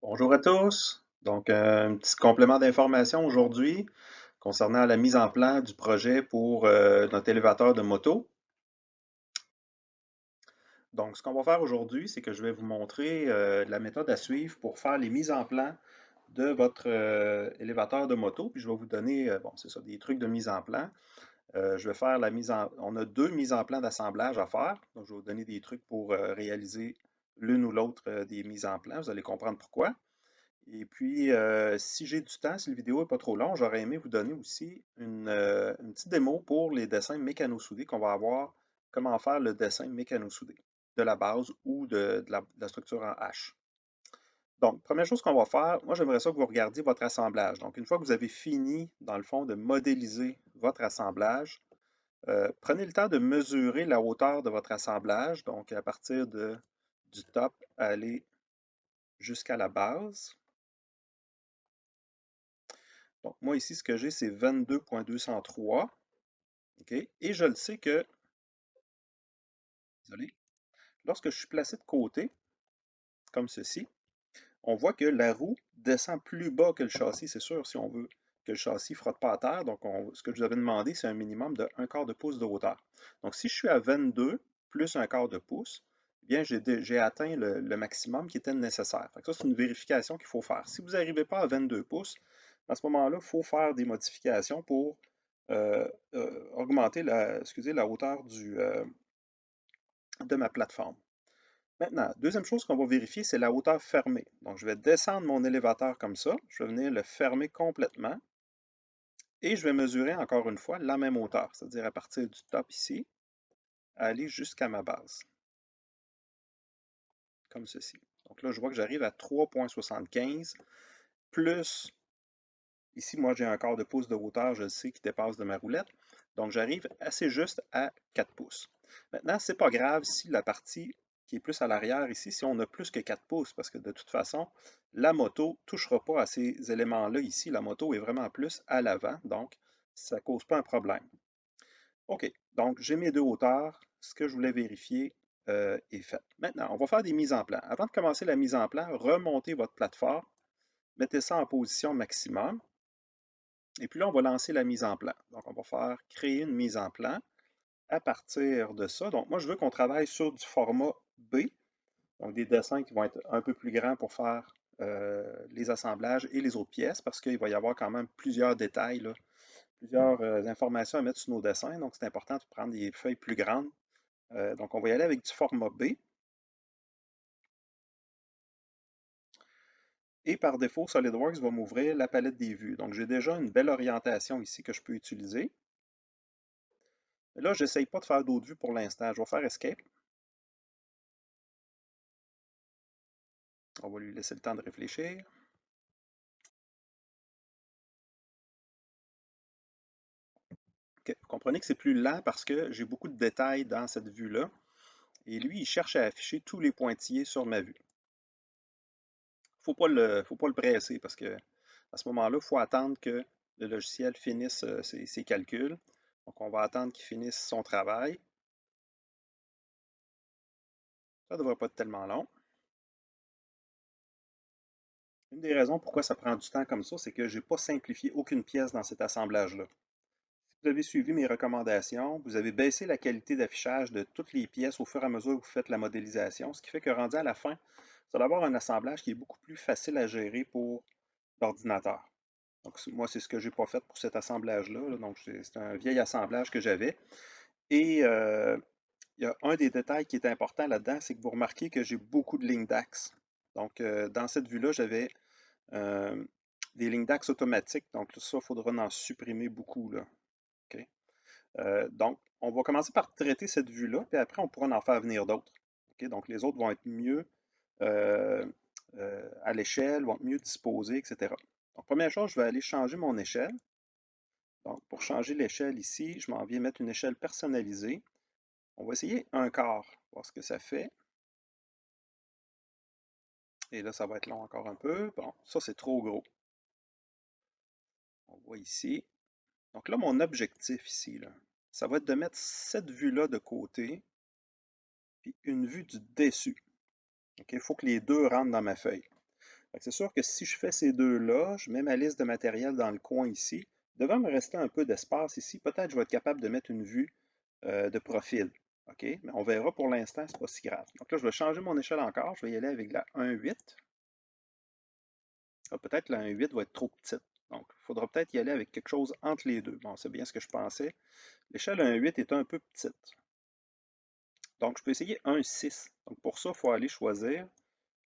Bonjour à tous. Donc, un petit complément d'information aujourd'hui concernant la mise en plan du projet pour notre élévateur de moto. Donc, ce qu'on va faire aujourd'hui, c'est que je vais vous montrer la méthode à suivre pour faire les mises en plan de votre élévateur de moto. Puis, je vais vous donner, bon, c'est ça, des trucs de mise en plan. Je vais faire on a deux mises en plan d'assemblage à faire. Donc, je vais vous donner des trucs pour réaliser l'une ou l'autre des mises en plan. Vous allez comprendre pourquoi. Et puis, si j'ai du temps, si la vidéo n'est pas trop longue, j'aurais aimé vous donner aussi une petite démo pour les dessins mécano-soudés qu'on va avoir, comment faire le dessin mécano-soudé de la base ou de la structure en H. Donc, première chose qu'on va faire, moi j'aimerais ça que vous regardiez votre assemblage. Donc, une fois que vous avez fini, dans le fond, de modéliser votre assemblage, prenez le temps de mesurer la hauteur de votre assemblage. Donc, à partir du top, aller jusqu'à la base. Donc, moi, ici, ce que j'ai, c'est 22,203. OK? Et je le sais que, désolé, lorsque je suis placé de côté, comme ceci, on voit que la roue descend plus bas que le châssis, c'est sûr, si on veut que le châssis ne frotte pas à terre. Donc, ce que je vous avais demandé, c'est un minimum de 1/4 de pouce de hauteur. Donc, si je suis à 22 plus 1/4 de pouce, eh bien, j'ai atteint le maximum qui était nécessaire. Fait que ça, c'est une vérification qu'il faut faire. Si vous n'arrivez pas à 22 pouces, à ce moment-là, il faut faire des modifications pour augmenter la hauteur de ma plateforme. Maintenant, deuxième chose qu'on va vérifier, c'est la hauteur fermée. Donc, je vais descendre mon élévateur comme ça. Je vais venir le fermer complètement et je vais mesurer encore une fois la même hauteur, c'est-à-dire à partir du top ici, aller jusqu'à ma base, comme ceci. Donc là, je vois que j'arrive à 3,75 plus, ici, moi, j'ai un quart de pouce de hauteur, je le sais, qui dépasse de ma roulette. Donc, j'arrive assez juste à 4 pouces. Maintenant, c'est pas grave si la partie qui est plus à l'arrière ici, si on a plus que 4 pouces, parce que de toute façon, la moto ne touchera pas à ces éléments-là ici. La moto est vraiment plus à l'avant, donc ça ne cause pas un problème. OK, donc j'ai mes deux hauteurs. Ce que je voulais vérifier est fait. Maintenant, on va faire des mises en plan. Avant de commencer la mise en plan, remontez votre plateforme, mettez ça en position maximum. Et puis là, on va lancer la mise en plan. Donc, on va faire créer une mise en plan à partir de ça. Donc, moi, je veux qu'on travaille sur du format B, donc des dessins qui vont être un peu plus grands pour faire les assemblages et les autres pièces, parce qu'il va y avoir quand même plusieurs détails, là, plusieurs informations à mettre sur nos dessins. Donc, c'est important de prendre des feuilles plus grandes. Donc, on va y aller avec du format B. Et par défaut, SolidWorks va m'ouvrir la palette des vues. Donc, j'ai déjà une belle orientation ici que je peux utiliser. Mais là, je n'essaye pas de faire d'autres vues pour l'instant. Je vais faire Escape. On va lui laisser le temps de réfléchir. OK. Vous comprenez que c'est plus lent parce que j'ai beaucoup de détails dans cette vue-là. Et lui, il cherche à afficher tous les pointillés sur ma vue. Faut pas le presser parce que à ce moment-là, il faut attendre que le logiciel finisse ses calculs. Donc, on va attendre qu'il finisse son travail. Ça ne devrait pas être tellement long. Une des raisons pourquoi ça prend du temps comme ça, c'est que je n'ai pas simplifié aucune pièce dans cet assemblage-là. Si vous avez suivi mes recommandations, vous avez baissé la qualité d'affichage de toutes les pièces au fur et à mesure que vous faites la modélisation, ce qui fait que rendu à la fin, vous allez avoir un assemblage qui est beaucoup plus facile à gérer pour l'ordinateur. Donc, moi, c'est ce que je n'ai pas fait pour cet assemblage-là. Donc, c'est un vieil assemblage que j'avais. Et il y a un des détails qui est important là-dedans, c'est que vous remarquez que j'ai beaucoup de lignes d'axe. Donc, dans cette vue-là, j'avais euh, des lignes d'axe automatiques. Donc, ça, il faudra en supprimer beaucoup, là. OK? Donc, on va commencer par traiter cette vue-là, puis après, on pourra en faire venir d'autres. OK? Donc, les autres vont être mieux euh, à l'échelle, vont être mieux disposés, etc. Donc, première chose, je vais aller changer mon échelle. Donc, pour changer l'échelle ici, je m'en viens mettre une échelle personnalisée. On va essayer un quart, voir ce que ça fait. Et là, ça va être long encore un peu. Bon, ça, c'est trop gros. On voit ici. Donc là, mon objectif ici, là, ça va être de mettre cette vue-là de côté, puis une vue du dessus. OK, il faut que les deux rentrent dans ma feuille. C'est sûr que si je fais ces deux-là, je mets ma liste de matériel dans le coin ici, il devrait me rester un peu d'espace ici. Peut-être que je vais être capable de mettre une vue de profil. OK? Mais on verra pour l'instant, c'est pas si grave. Donc là, je vais changer mon échelle encore. Je vais y aller avec la 1.8. Ah, peut-être la 1.8 va être trop petite. Donc, il faudra peut-être y aller avec quelque chose entre les deux. Bon, c'est bien ce que je pensais. L'échelle 1.8 est un peu petite. Donc, je peux essayer 1.6. Donc, pour ça, il faut aller choisir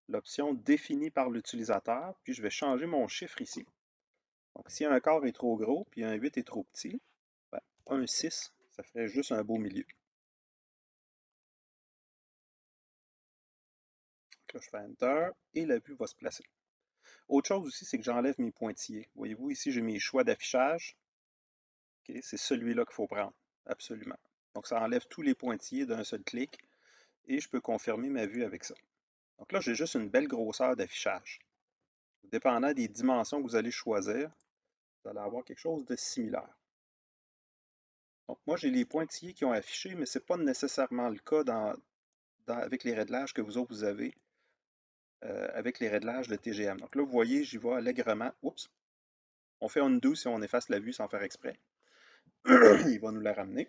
l'option définie par l'utilisateur, puis je vais changer mon chiffre ici. Donc, si un quart est trop gros, puis un 8 est trop petit, ben, un 6, ça ferait juste un beau milieu. Donc là, je fais Enter, et la vue va se placer. Autre chose aussi, c'est que j'enlève mes pointillés. Voyez-vous, ici, j'ai mes choix d'affichage. Okay, c'est celui-là qu'il faut prendre, absolument. Donc, ça enlève tous les pointillés d'un seul clic, et je peux confirmer ma vue avec ça. Donc là, j'ai juste une belle grosseur d'affichage. Dépendant des dimensions que vous allez choisir, vous allez avoir quelque chose de similaire. Donc moi, j'ai les pointillés qui ont affiché, mais ce n'est pas nécessairement le cas avec les réglages que vous autres vous avez, avec les réglages de TGM. Donc là, vous voyez, j'y vais allègrement. Oups! On fait undo si on efface la vue sans faire exprès. Il va nous la ramener.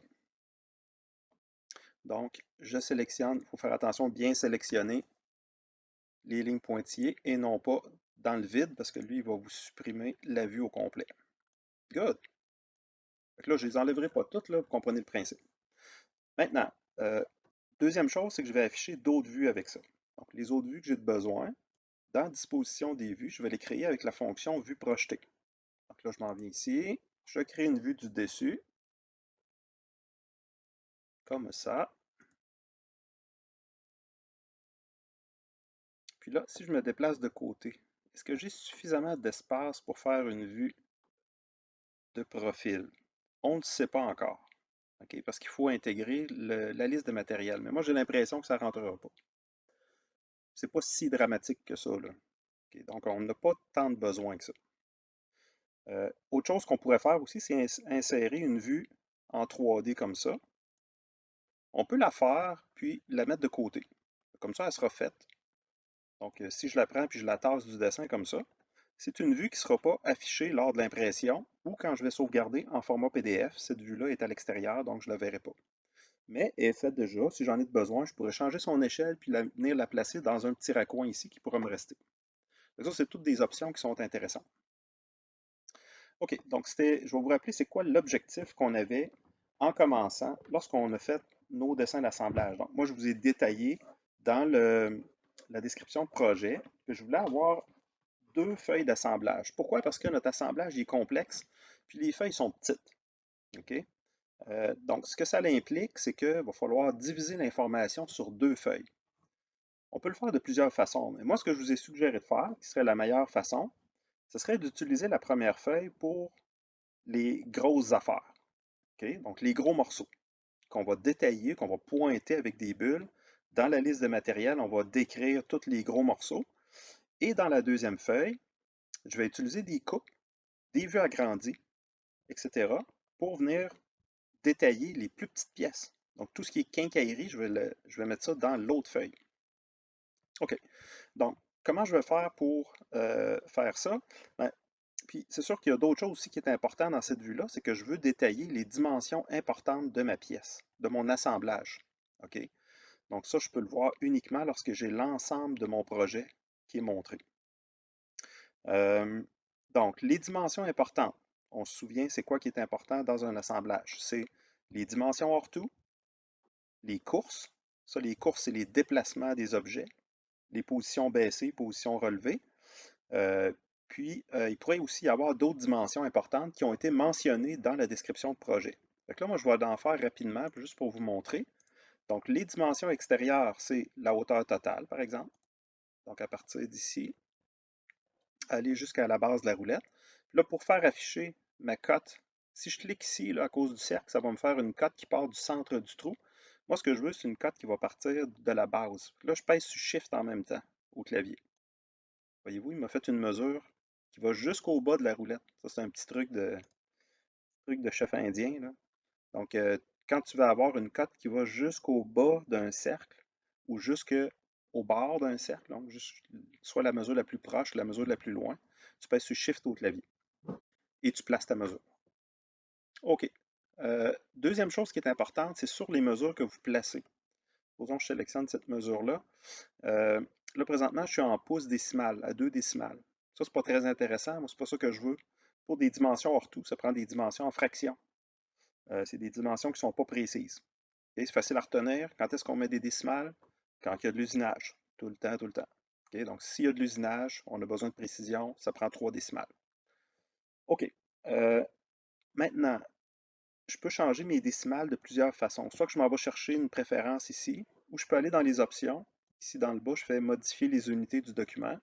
Donc, je sélectionne, il faut faire attention, bien sélectionner les lignes pointillées et non pas dans le vide parce que lui, il va vous supprimer la vue au complet. Good! Donc là, je ne les enlèverai pas toutes, là, vous comprenez le principe. Maintenant, deuxième chose, c'est que je vais afficher d'autres vues avec ça. Donc, les autres vues que j'ai besoin, dans Disposition des vues, je vais les créer avec la fonction Vue projetée. Donc là, je m'en viens ici, je crée une vue du dessus, comme ça. Puis là, si je me déplace de côté, est-ce que j'ai suffisamment d'espace pour faire une vue de profil? On ne le sait pas encore, okay? Parce qu'il faut intégrer la liste de matériel. Mais moi, j'ai l'impression que ça ne rentrera pas. C'est pas si dramatique que ça, là. Okay? Donc, on n'a pas tant de besoin que ça. Autre chose qu'on pourrait faire aussi, c'est insérer une vue en 3D comme ça. On peut la faire, puis la mettre de côté. Comme ça, elle sera faite. Donc, si je la prends puis je la tasse du dessin comme ça, c'est une vue qui ne sera pas affichée lors de l'impression ou quand je vais sauvegarder en format PDF. Cette vue-là est à l'extérieur, donc je ne la verrai pas. Mais elle est faite déjà. Si j'en ai besoin, je pourrais changer son échelle puis venir la placer dans un petit raccoin ici qui pourra me rester. Donc ça, c'est toutes des options qui sont intéressantes. OK, donc je vais vous rappeler c'est quoi l'objectif qu'on avait en commençant lorsqu'on a fait nos dessins d'assemblage. Donc, moi, je vous ai détaillé dans la description de projet que je voulais avoir deux feuilles d'assemblage. Pourquoi? Parce que notre assemblage est complexe, puis les feuilles sont petites. OK? Donc, ce que ça implique, c'est qu'il va falloir diviser l'information sur deux feuilles. On peut le faire de plusieurs façons, mais moi, ce que je vous ai suggéré de faire, qui serait la meilleure façon, ce serait d'utiliser la première feuille pour les grosses affaires. Okay? Donc, les gros morceaux qu'on va détailler, qu'on va pointer avec des bulles. Dans la liste de matériel, on va décrire tous les gros morceaux. Et dans la deuxième feuille, je vais utiliser des coupes, des vues agrandies, etc. pour venir détailler les plus petites pièces. Donc, tout ce qui est quincaillerie, je vais mettre ça dans l'autre feuille. OK. Donc, comment je vais faire pour faire ça? Ben, puis, c'est sûr qu'il y a d'autres choses aussi qui est important dans cette vue-là, c'est que je veux détailler les dimensions importantes de ma pièce, de mon assemblage. OK? Donc, ça, je peux le voir uniquement lorsque j'ai l'ensemble de mon projet qui est montré. Donc, les dimensions importantes. On se souvient, c'est quoi qui est important dans un assemblage? C'est les dimensions hors tout, les courses. Ça, les courses, c'est les déplacements des objets, les positions baissées, positions relevées. Puis, il pourrait aussi y avoir d'autres dimensions importantes qui ont été mentionnées dans la description de projet. Donc là, moi, je vais en faire rapidement, juste pour vous montrer. Donc, les dimensions extérieures, c'est la hauteur totale, par exemple. Donc, à partir d'ici, aller jusqu'à la base de la roulette. Puis là, pour faire afficher ma cote, si je clique ici, là, à cause du cercle, ça va me faire une cote qui part du centre du trou. Moi, ce que je veux, c'est une cote qui va partir de la base. Puis là, je pèse sur Shift en même temps au clavier. Voyez-vous, il m'a fait une mesure qui va jusqu'au bas de la roulette. Ça, c'est un petit truc de chef indien, là. Donc, quand tu vas avoir une cote qui va jusqu'au bas d'un cercle ou jusque au bord d'un cercle, donc soit la mesure la plus proche, la mesure la plus loin. Tu pèses sur Shift au clavier et tu places ta mesure. OK. Deuxième chose qui est importante, c'est sur les mesures que vous placez. Supposons que je sélectionne cette mesure-là. Là, présentement, je suis en pouces décimales, à 2 décimales. Ça, c'est pas très intéressant. Moi, c'est pas ça que je veux. Pour des dimensions hors tout, ça prend des dimensions en fractions. C'est des dimensions qui ne sont pas précises. Okay? C'est facile à retenir. Quand est-ce qu'on met des décimales? Quand il y a de l'usinage. Tout le temps, tout le temps. Okay? Donc, s'il y a de l'usinage, on a besoin de précision, ça prend 3 décimales. OK. Maintenant, je peux changer mes décimales de plusieurs façons. Soit que je m'en vais chercher une préférence ici, ou je peux aller dans les options. Ici, dans le bas, je fais modifier les unités du document.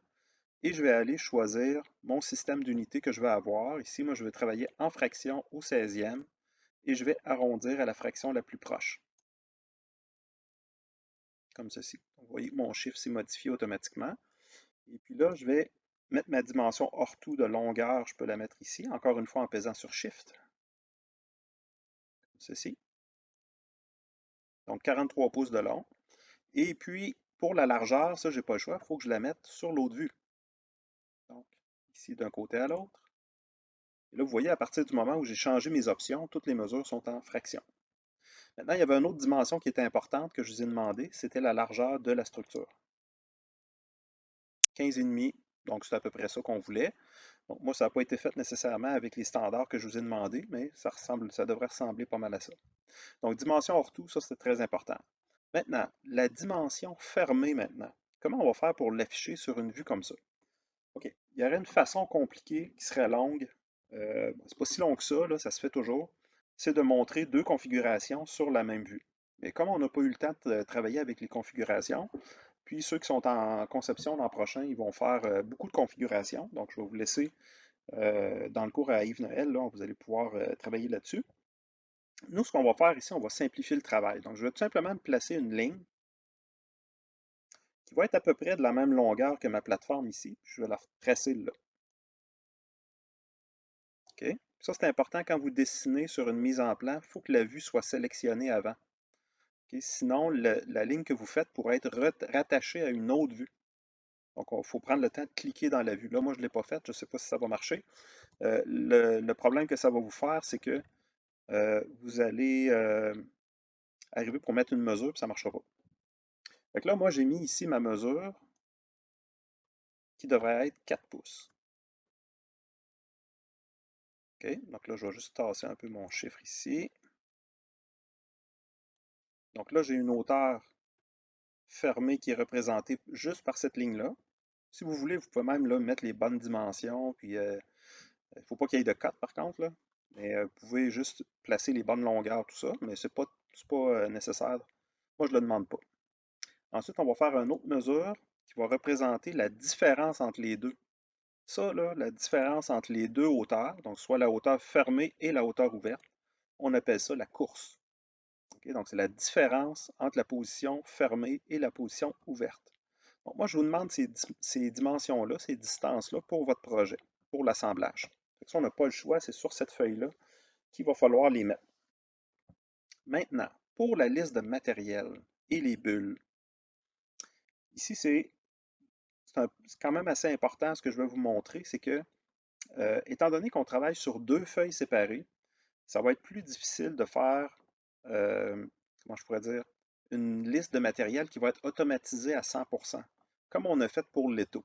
Et je vais aller choisir mon système d'unités que je veux avoir. Ici, moi, je vais travailler en fraction au 16e et je vais arrondir à la fraction la plus proche. Comme ceci. Donc, vous voyez que mon chiffre s'est modifié automatiquement. Et puis là, je vais mettre ma dimension hors tout de longueur. Je peux la mettre ici, encore une fois en pesant sur Shift. Comme ceci. Donc, 43 pouces de long. Et puis, pour la largeur, ça, je n'ai pas le choix. Il faut que je la mette sur l'autre vue. Donc, ici, d'un côté à l'autre. Et là, vous voyez, à partir du moment où j'ai changé mes options, toutes les mesures sont en fraction. Maintenant, il y avait une autre dimension qui était importante que je vous ai demandé, c'était la largeur de la structure. 15,5, donc c'est à peu près ça qu'on voulait. Donc, moi, ça n'a pas été fait nécessairement avec les standards que je vous ai demandé, mais ça devrait ressembler pas mal à ça. Donc, dimension hors tout, ça, c'est très important. Maintenant, la dimension fermée maintenant. Comment on va faire pour l'afficher sur une vue comme ça? OK. Il y aurait une façon compliquée qui serait longue. C'est pas si long que ça, là, ça se fait toujours. C'est de montrer deux configurations sur la même vue. Mais comme on n'a pas eu le temps de travailler avec les configurations, puis ceux qui sont en conception l'an prochain, ils vont faire beaucoup de configurations. Donc, je vais vous laisser dans le cours à Yves Noël, là, vous allez pouvoir travailler là-dessus. Nous, ce qu'on va faire ici, on va simplifier le travail. Donc, je vais tout simplement me placer une ligne qui va être à peu près de la même longueur que ma plateforme ici. Je vais la tracer là. OK? Ça, c'est important quand vous dessinez sur une mise en plan, il faut que la vue soit sélectionnée avant. Okay? Sinon, la ligne que vous faites pourrait être rattachée à une autre vue. Donc, il faut prendre le temps de cliquer dans la vue. Là, moi, je ne l'ai pas faite, je ne sais pas si ça va marcher. Le problème que ça va vous faire, c'est que vous allez arriver pour mettre une mesure, puis ça ne marchera pas. Fait que là, moi, j'ai mis ici ma mesure qui devrait être 4 pouces. OK? Donc là, je vais juste tasser un peu mon chiffre ici. Donc là, j'ai une hauteur fermée qui est représentée juste par cette ligne-là. Si vous voulez, vous pouvez même là, mettre les bonnes dimensions, puis il ne faut pas qu'il y ait de cote par contre, là. Mais vous pouvez juste placer les bonnes longueurs, tout ça, mais ce n'est pas nécessaire. Moi, je ne le demande pas. Ensuite, on va faire une autre mesure qui va représenter la différence entre les deux. Ça, là, la différence entre les deux hauteurs, donc soit la hauteur fermée et la hauteur ouverte, on appelle ça la course. Okay? Donc, c'est la différence entre la position fermée et la position ouverte. Donc, moi, je vous demande ces dimensions-là, ces distances-là pour votre projet, pour l'assemblage. Si on n'a pas le choix, c'est sur cette feuille-là qu'il va falloir les mettre. Maintenant, pour la liste de matériel et les bulles, ici, c'est quand même assez important. Ce que je vais vous montrer, c'est que, étant donné qu'on travaille sur deux feuilles séparées, ça va être plus difficile de faire, comment je pourrais dire, une liste de matériel qui va être automatisée à 100%, comme on a fait pour l'étau.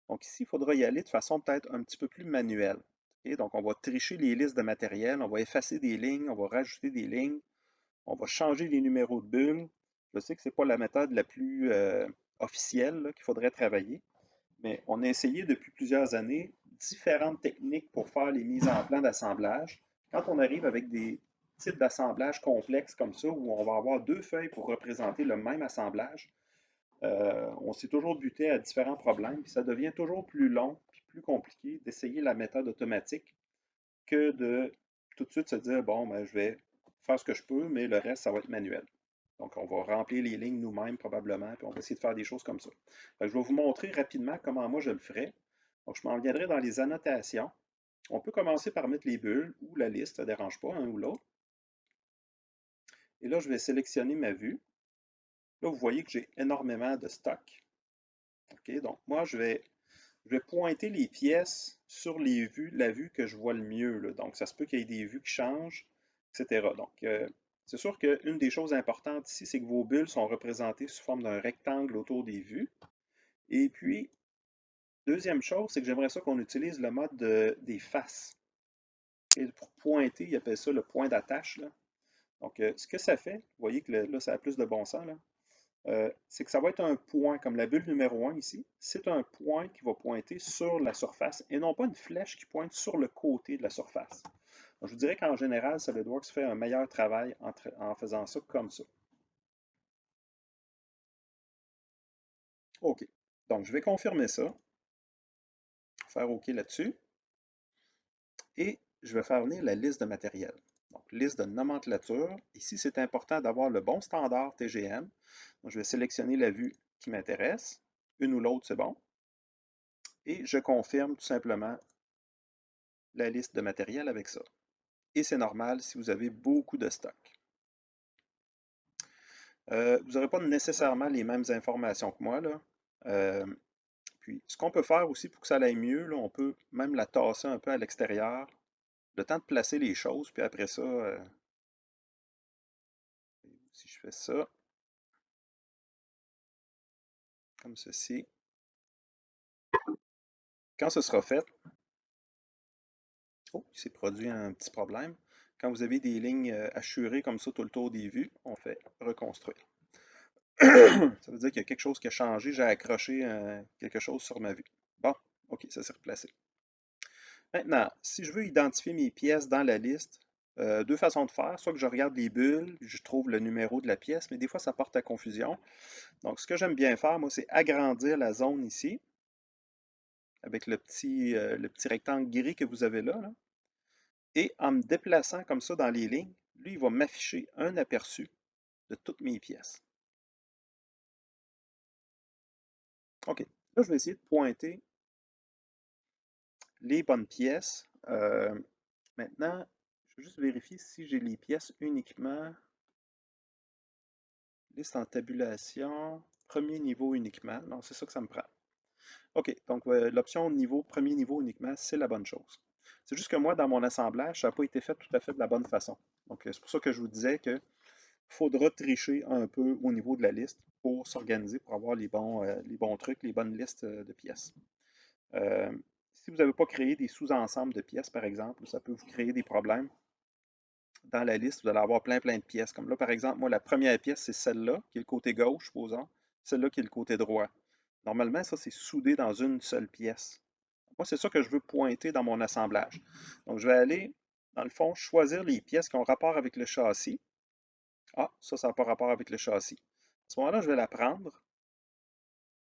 Donc ici, il faudra y aller de façon peut-être un petit peu plus manuelle. Okay? Donc, on va tricher les listes de matériel, on va effacer des lignes, on va rajouter des lignes, on va changer les numéros de bulles. Je sais que ce n'est pas la méthode la plus officielle qu'il faudrait travailler, mais on a essayé depuis plusieurs années différentes techniques pour faire les mises en plan d'assemblage. Quand on arrive avec des types d'assemblage complexes comme ça, où on va avoir deux feuilles pour représenter le même assemblage, on s'est toujours buté à différents problèmes, puis ça devient toujours plus long et plus compliqué d'essayer la méthode automatique que de tout de suite se dire, bon, ben, je vais faire ce que je peux, mais le reste, ça va être manuel. Donc, on va remplir les lignes nous-mêmes probablement, puis on va essayer de faire des choses comme ça. Je vais vous montrer rapidement comment moi je le ferai. Donc, je m'en viendrai dans les annotations. On peut commencer par mettre les bulles ou la liste, ça ne dérange pas, un ou l'autre. Et là, je vais sélectionner ma vue. Là, vous voyez que j'ai énormément de stock. OK, donc moi, je vais pointer les pièces sur les vues, la vue que je vois le mieux, là. Donc, ça se peut qu'il y ait des vues qui changent, etc. Donc, c'est sûr qu'une des choses importantes ici, c'est que vos bulles sont représentées sous forme d'un rectangle autour des vues. Et puis, deuxième chose, c'est que j'aimerais ça qu'on utilise le mode des faces. Et pour pointer, ils appellent ça le point d'attache, là. Donc, ce que ça fait, vous voyez que là, ça a plus de bon sens, là. C'est que ça va être un point, comme la bulle numéro 1 ici. C'est un point qui va pointer sur la surface et non pas une flèche qui pointe sur le côté de la surface. Donc, je vous dirais qu'en général, SolidWorks fait un meilleur travail en faisant ça comme ça. OK. Donc, je vais confirmer ça, faire OK là-dessus, et je vais faire venir la liste de matériel. Donc, liste de nomenclature. Ici, c'est important d'avoir le bon standard TGM. Donc, je vais sélectionner la vue qui m'intéresse. Une ou l'autre, c'est bon. Et je confirme tout simplement la liste de matériel avec ça. Et c'est normal si vous avez beaucoup de stock. Vous n'aurez pas nécessairement les mêmes informations que moi, là. Puis, ce qu'on peut faire aussi pour que ça aille mieux, là, on peut même la tasser un peu à l'extérieur, le temps de placer les choses, puis après ça, si je fais ça, comme ceci, quand ce sera fait, oh, il s'est produit un petit problème. Quand vous avez des lignes hachurées comme ça tout le tour des vues, on fait reconstruire. Ça veut dire qu'il y a quelque chose qui a changé, j'ai accroché quelque chose sur ma vue. Bon, ok, ça s'est replacé. Maintenant, si je veux identifier mes pièces dans la liste, deux façons de faire. Soit que je regarde les bulles, je trouve le numéro de la pièce, mais des fois, ça porte à confusion. Donc, ce que j'aime bien faire, moi, c'est agrandir la zone ici, avec le petit rectangle gris que vous avez là, là. Et en me déplaçant comme ça dans les lignes, lui, il va m'afficher un aperçu de toutes mes pièces. OK. Là, je vais essayer de pointer les bonnes pièces. Maintenant, je vais juste vérifier si j'ai les pièces uniquement. Liste en tabulation, premier niveau uniquement. Non, c'est ça que ça me prend. OK, donc l'option niveau, premier niveau uniquement, c'est la bonne chose. C'est juste que moi, dans mon assemblage, ça n'a pas été fait tout à fait de la bonne façon. Donc, c'est pour ça que je vous disais qu'il faudra tricher un peu au niveau de la liste pour s'organiser, pour avoir les bons trucs, les bonnes listes de pièces. Si vous n'avez pas créé des sous-ensembles de pièces, par exemple, ça peut vous créer des problèmes. Dans la liste, vous allez avoir plein de pièces. Comme là, par exemple, moi, la première pièce, c'est celle-là, qui est le côté gauche, supposons. Celle-là qui est le côté droit. Normalement, ça, c'est soudé dans une seule pièce. Moi, c'est ça que je veux pointer dans mon assemblage. Donc, je vais aller, dans le fond, choisir les pièces qui ont rapport avec le châssis. Ah, ça n'a pas rapport avec le châssis. À ce moment-là, je vais la prendre,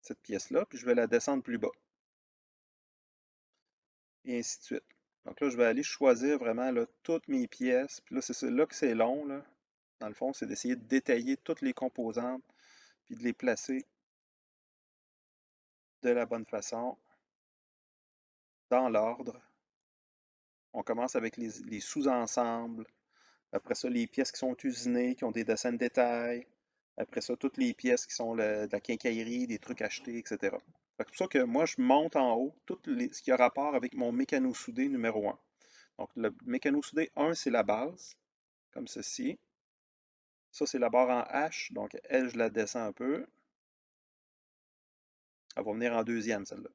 cette pièce-là, puis je vais la descendre plus bas. Et ainsi de suite. Donc là, je vais aller choisir vraiment là, toutes mes pièces. Puis là, c'est là que c'est long, là. Dans le fond, c'est d'essayer de détailler toutes les composantes, puis de les placer de la bonne façon, dans l'ordre. On commence avec les sous-ensembles. Après ça, les pièces qui sont usinées, qui ont des dessins de détail. Après ça, toutes les pièces qui sont de la quincaillerie, des trucs achetés, etc. C'est pour ça que moi, je monte en haut tout ce qui a rapport avec mon mécano-soudé numéro 1. Donc, le mécano-soudé 1, c'est la base, comme ceci. Ça, c'est la barre en H, donc elle, je la descends un peu. Elle va venir en deuxième, celle-là.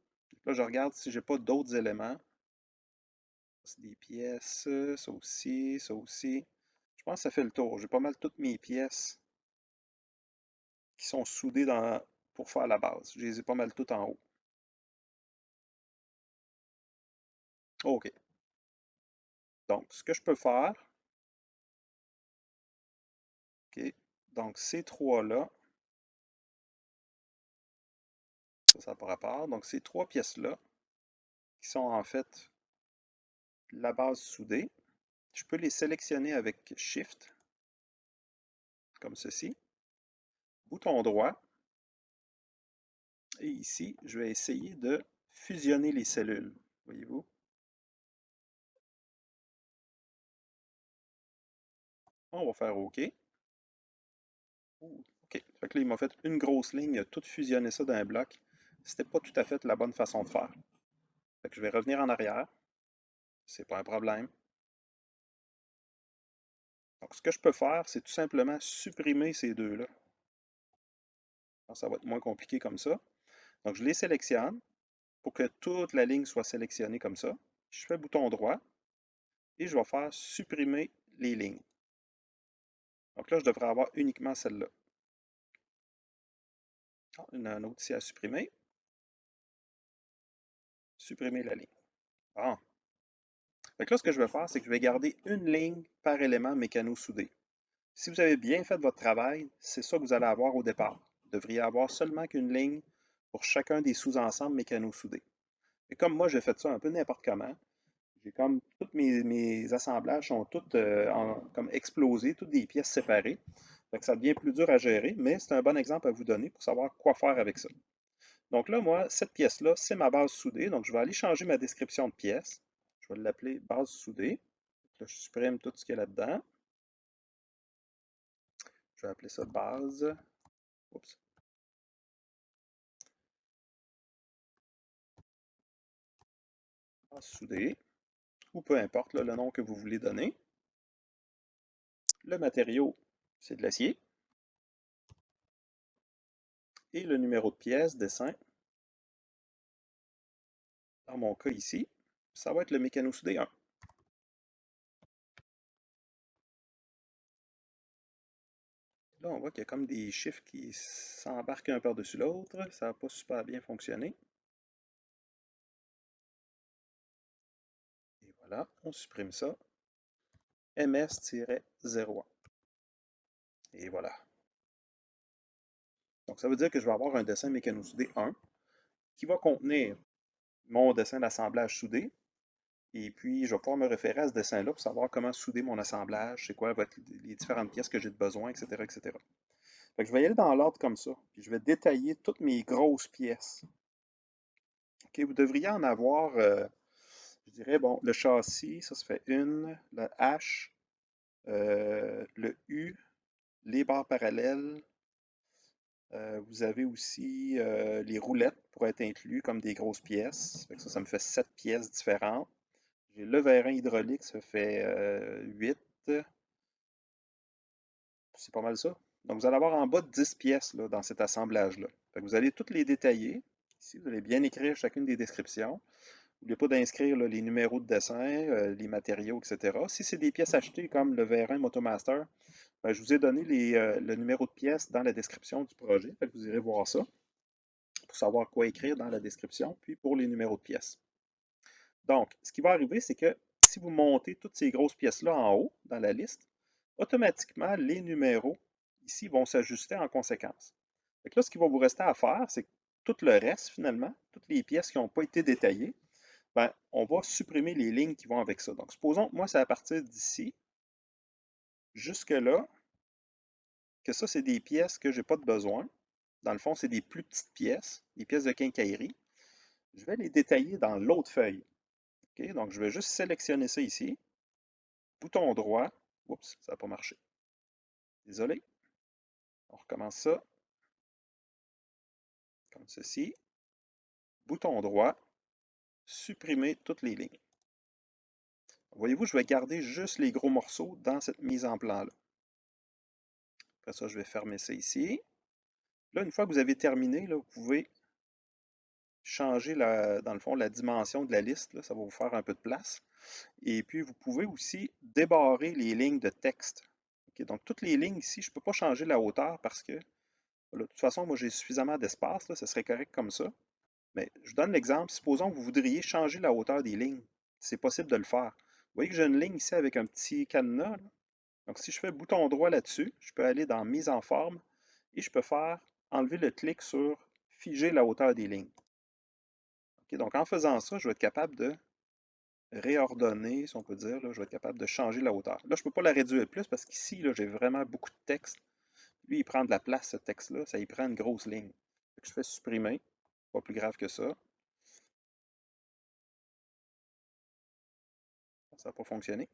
Là, je regarde si j'ai pas d'autres éléments. C'est des pièces, ça aussi, ça aussi. Je pense que ça fait le tour. J'ai pas mal toutes mes pièces qui sont soudées pour faire la base. Je les ai pas mal toutes en haut. OK. Donc, ce que je peux faire, OK, donc ces trois-là, ça n'a pas rapport. Donc, ces trois pièces-là, qui sont en fait la base soudée, je peux les sélectionner avec Shift, comme ceci, bouton droit, et ici, je vais essayer de fusionner les cellules. Voyez-vous? On va faire OK. Ouh, OK. Fait que là, il m'a fait une grosse ligne, il a tout fusionné ça dans un bloc. C'était pas tout à fait la bonne façon de faire. Fait que je vais revenir en arrière. C'est pas un problème. Donc, ce que je peux faire, c'est tout simplement supprimer ces deux-là. Ça va être moins compliqué comme ça. Donc, je les sélectionne pour que toute la ligne soit sélectionnée comme ça. Je fais bouton droit et je vais faire supprimer les lignes. Donc là, je devrais avoir uniquement celle-là. Un autre ici à supprimer. Supprimer la ligne. Bon. Fait que là, ce que je vais faire, c'est que je vais garder une ligne par élément mécano-soudé. Si vous avez bien fait votre travail, c'est ça que vous allez avoir au départ. Vous devriez avoir seulement qu'une ligne pour chacun des sous-ensembles mécano-soudés. Et comme moi, j'ai fait ça un peu n'importe comment, j'ai comme tous mes assemblages sont tous comme explosés, toutes des pièces séparées. Fait que ça devient plus dur à gérer, mais c'est un bon exemple à vous donner pour savoir quoi faire avec ça. Donc là, moi, cette pièce-là, c'est ma base soudée. Donc, je vais aller changer ma description de pièce. Je vais l'appeler base soudée. Là, je supprime tout ce qu'il y a là-dedans. Je vais appeler ça base. Oups. Base soudée. Ou peu importe là, le nom que vous voulez donner. Le matériau, c'est de l'acier. Et le numéro de pièce, dessin, dans mon cas ici, ça va être le mécano-soudé 1. Là, on voit qu'il y a comme des chiffres qui s'embarquent un par-dessus l'autre. Ça n'a pas super bien fonctionné. Et voilà, on supprime ça. MS-01. Et voilà. Donc, ça veut dire que je vais avoir un dessin mécano-soudé 1 qui va contenir mon dessin d'assemblage soudé. Et puis, je vais pouvoir me référer à ce dessin-là pour savoir comment souder mon assemblage, c'est quoi les différentes pièces que j'ai de besoin, etc., etc. Fait que je vais y aller dans l'ordre comme ça. Puis, je vais détailler toutes mes grosses pièces. OK, vous devriez en avoir, je dirais, bon, le châssis, ça se fait une, le H, le U, les barres parallèles. Vous avez aussi les roulettes pour être inclus comme des grosses pièces. Fait que ça me fait 7 pièces différentes. J'ai le vérin hydraulique, ça fait 8. C'est pas mal ça. Donc, vous allez avoir en bas de 10 pièces là, dans cet assemblage-là. Vous allez toutes les détailler. Ici, vous allez bien écrire chacune des descriptions. N'oubliez pas d'inscrire les numéros de dessin, les matériaux, etc. Si c'est des pièces achetées comme le vérin Motomaster, ben, je vous ai donné le numéro de pièce dans la description du projet. Fait que vous irez voir ça pour savoir quoi écrire dans la description, puis pour les numéros de pièces. Donc, ce qui va arriver, c'est que si vous montez toutes ces grosses pièces-là en haut dans la liste, automatiquement, les numéros ici vont s'ajuster en conséquence. Donc là, ce qui va vous rester à faire, c'est que tout le reste, finalement, toutes les pièces qui n'ont pas été détaillées, ben, on va supprimer les lignes qui vont avec ça. Donc, supposons que moi, c'est à partir d'ici jusque-là, que ça, c'est des pièces que je n'ai pas de besoin. Dans le fond, c'est des plus petites pièces, des pièces de quincaillerie. Je vais les détailler dans l'autre feuille. OK? Donc, je vais juste sélectionner ça ici. Bouton droit. Oups, ça n'a pas marché. Désolé. On recommence ça. Comme ceci. Bouton droit. Supprimer toutes les lignes. Voyez-vous, je vais garder juste les gros morceaux dans cette mise en plan-là. Après ça, je vais fermer ça ici. Là, une fois que vous avez terminé, là, vous pouvez changer, dans le fond, la dimension de la liste. Là, ça va vous faire un peu de place. Et puis, vous pouvez aussi débarrer les lignes de texte. Okay, donc, toutes les lignes ici, je ne peux pas changer la hauteur parce que, de toute façon, moi, j'ai suffisamment d'espace. Ce serait correct comme ça. Mais je vous donne l'exemple. Supposons que vous voudriez changer la hauteur des lignes. C'est possible de le faire. Vous voyez que j'ai une ligne ici avec un petit cadenas. Là. Donc, si je fais bouton droit là-dessus, je peux aller dans Mise en forme et je peux faire enlever le clic sur Figer la hauteur des lignes. Okay, donc, en faisant ça, je vais être capable de réordonner, si on peut dire. Là, je vais être capable de changer la hauteur. Là, je ne peux pas la réduire plus parce qu'ici, j'ai vraiment beaucoup de texte. Lui, il prend de la place, ce texte-là. Ça y prend une grosse ligne. Je fais supprimer. Pas plus grave que ça. Ça n'a pas fonctionné.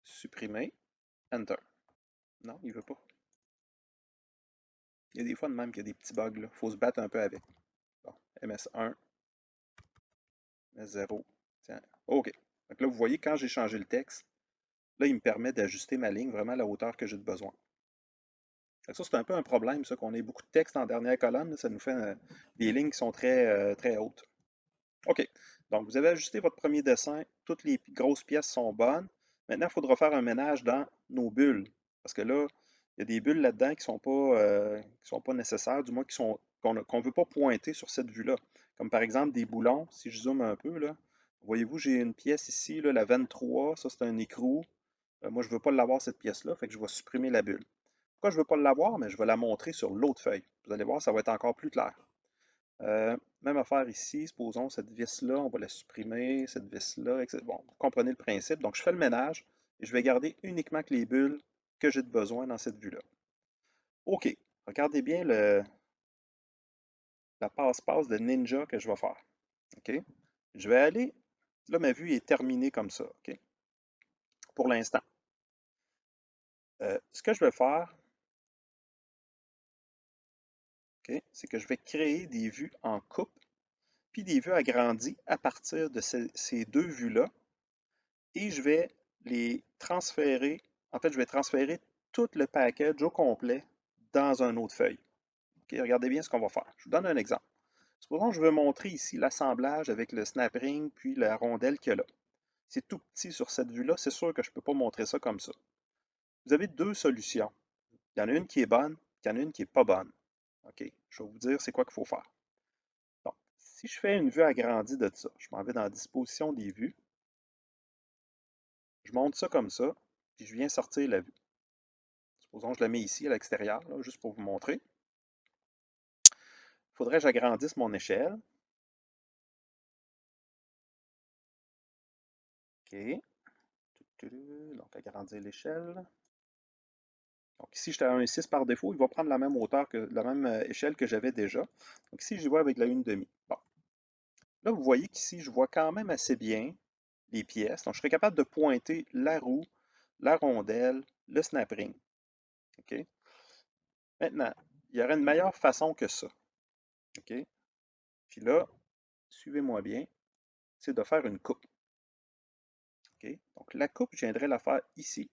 Supprimer. Enter. Non, il veut pas. Il y a des fois de même qu'il y a des petits bugs, là. Faut se battre un peu avec. Bon, MS1, MS0. Tiens. OK. Donc là, vous voyez, quand j'ai changé le texte, là, il me permet d'ajuster ma ligne vraiment à la hauteur que j'ai de besoin. Ça, c'est un peu un problème, ça, qu'on ait beaucoup de texte en dernière colonne. Là, ça nous fait des lignes qui sont très hautes. OK. Donc, vous avez ajusté votre premier dessin. Toutes les grosses pièces sont bonnes. Maintenant, il faudra faire un ménage dans nos bulles. Parce que là, il y a des bulles là-dedans qui sont pas nécessaires, du moins qu'on ne veut pas pointer sur cette vue-là. Comme par exemple des boulons. Si je zoome un peu, là, voyez-vous, j'ai une pièce ici, là, la 23. Ça, c'est un écrou. Moi, je ne veux pas l'avoir, cette pièce-là. Fait que je vais supprimer la bulle. Pourquoi je ne veux pas l'avoir? Mais je vais la montrer sur l'autre feuille. Vous allez voir, ça va être encore plus clair. Même affaire ici, supposons cette vis-là, on va la supprimer, cette vis-là, etc. Bon, vous comprenez le principe. Donc, je fais le ménage et je vais garder uniquement que les bulles que j'ai de besoin dans cette vue-là. OK. Regardez bien la passe-passe de ninja que je vais faire. OK. Je vais aller. Là, ma vue est terminée comme ça. OK. Pour l'instant. Ce que je vais faire, OK, c'est que je vais créer des vues en coupe puis des vues agrandies à partir de ces deux vues-là. Et je vais les transférer. En fait, je vais transférer tout le package au complet dans une autre feuille. OK, regardez bien ce qu'on va faire. Je vous donne un exemple. Supposons que je veux montrer ici l'assemblage avec le snap ring puis la rondelle qu'il y a là. C'est tout petit sur cette vue-là, c'est sûr que je ne peux pas montrer ça comme ça. Vous avez deux solutions. Il y en a une qui est bonne, il y en a une qui n'est pas bonne. OK, je vais vous dire c'est quoi qu'il faut faire. Donc, si je fais une vue agrandie de ça, je m'en vais dans la disposition des vues, je monte ça comme ça, puis je viens sortir la vue. Supposons que je la mets ici à l'extérieur, juste pour vous montrer. Il faudrait que j'agrandisse mon échelle. OK. Donc, agrandir l'échelle. Donc, ici, j'étais à 1,6 par défaut. Il va prendre la même hauteur que la même échelle que j'avais déjà. Donc, ici, j'y vois avec la 1,5. Bon. Là, vous voyez qu'ici, je vois quand même assez bien les pièces. Donc, je serais capable de pointer la roue, la rondelle, le snap ring. OK? Maintenant, il y aurait une meilleure façon que ça. OK? Puis là, suivez-moi bien, c'est de faire une coupe. OK? Donc, la coupe, je viendrai la faire ici.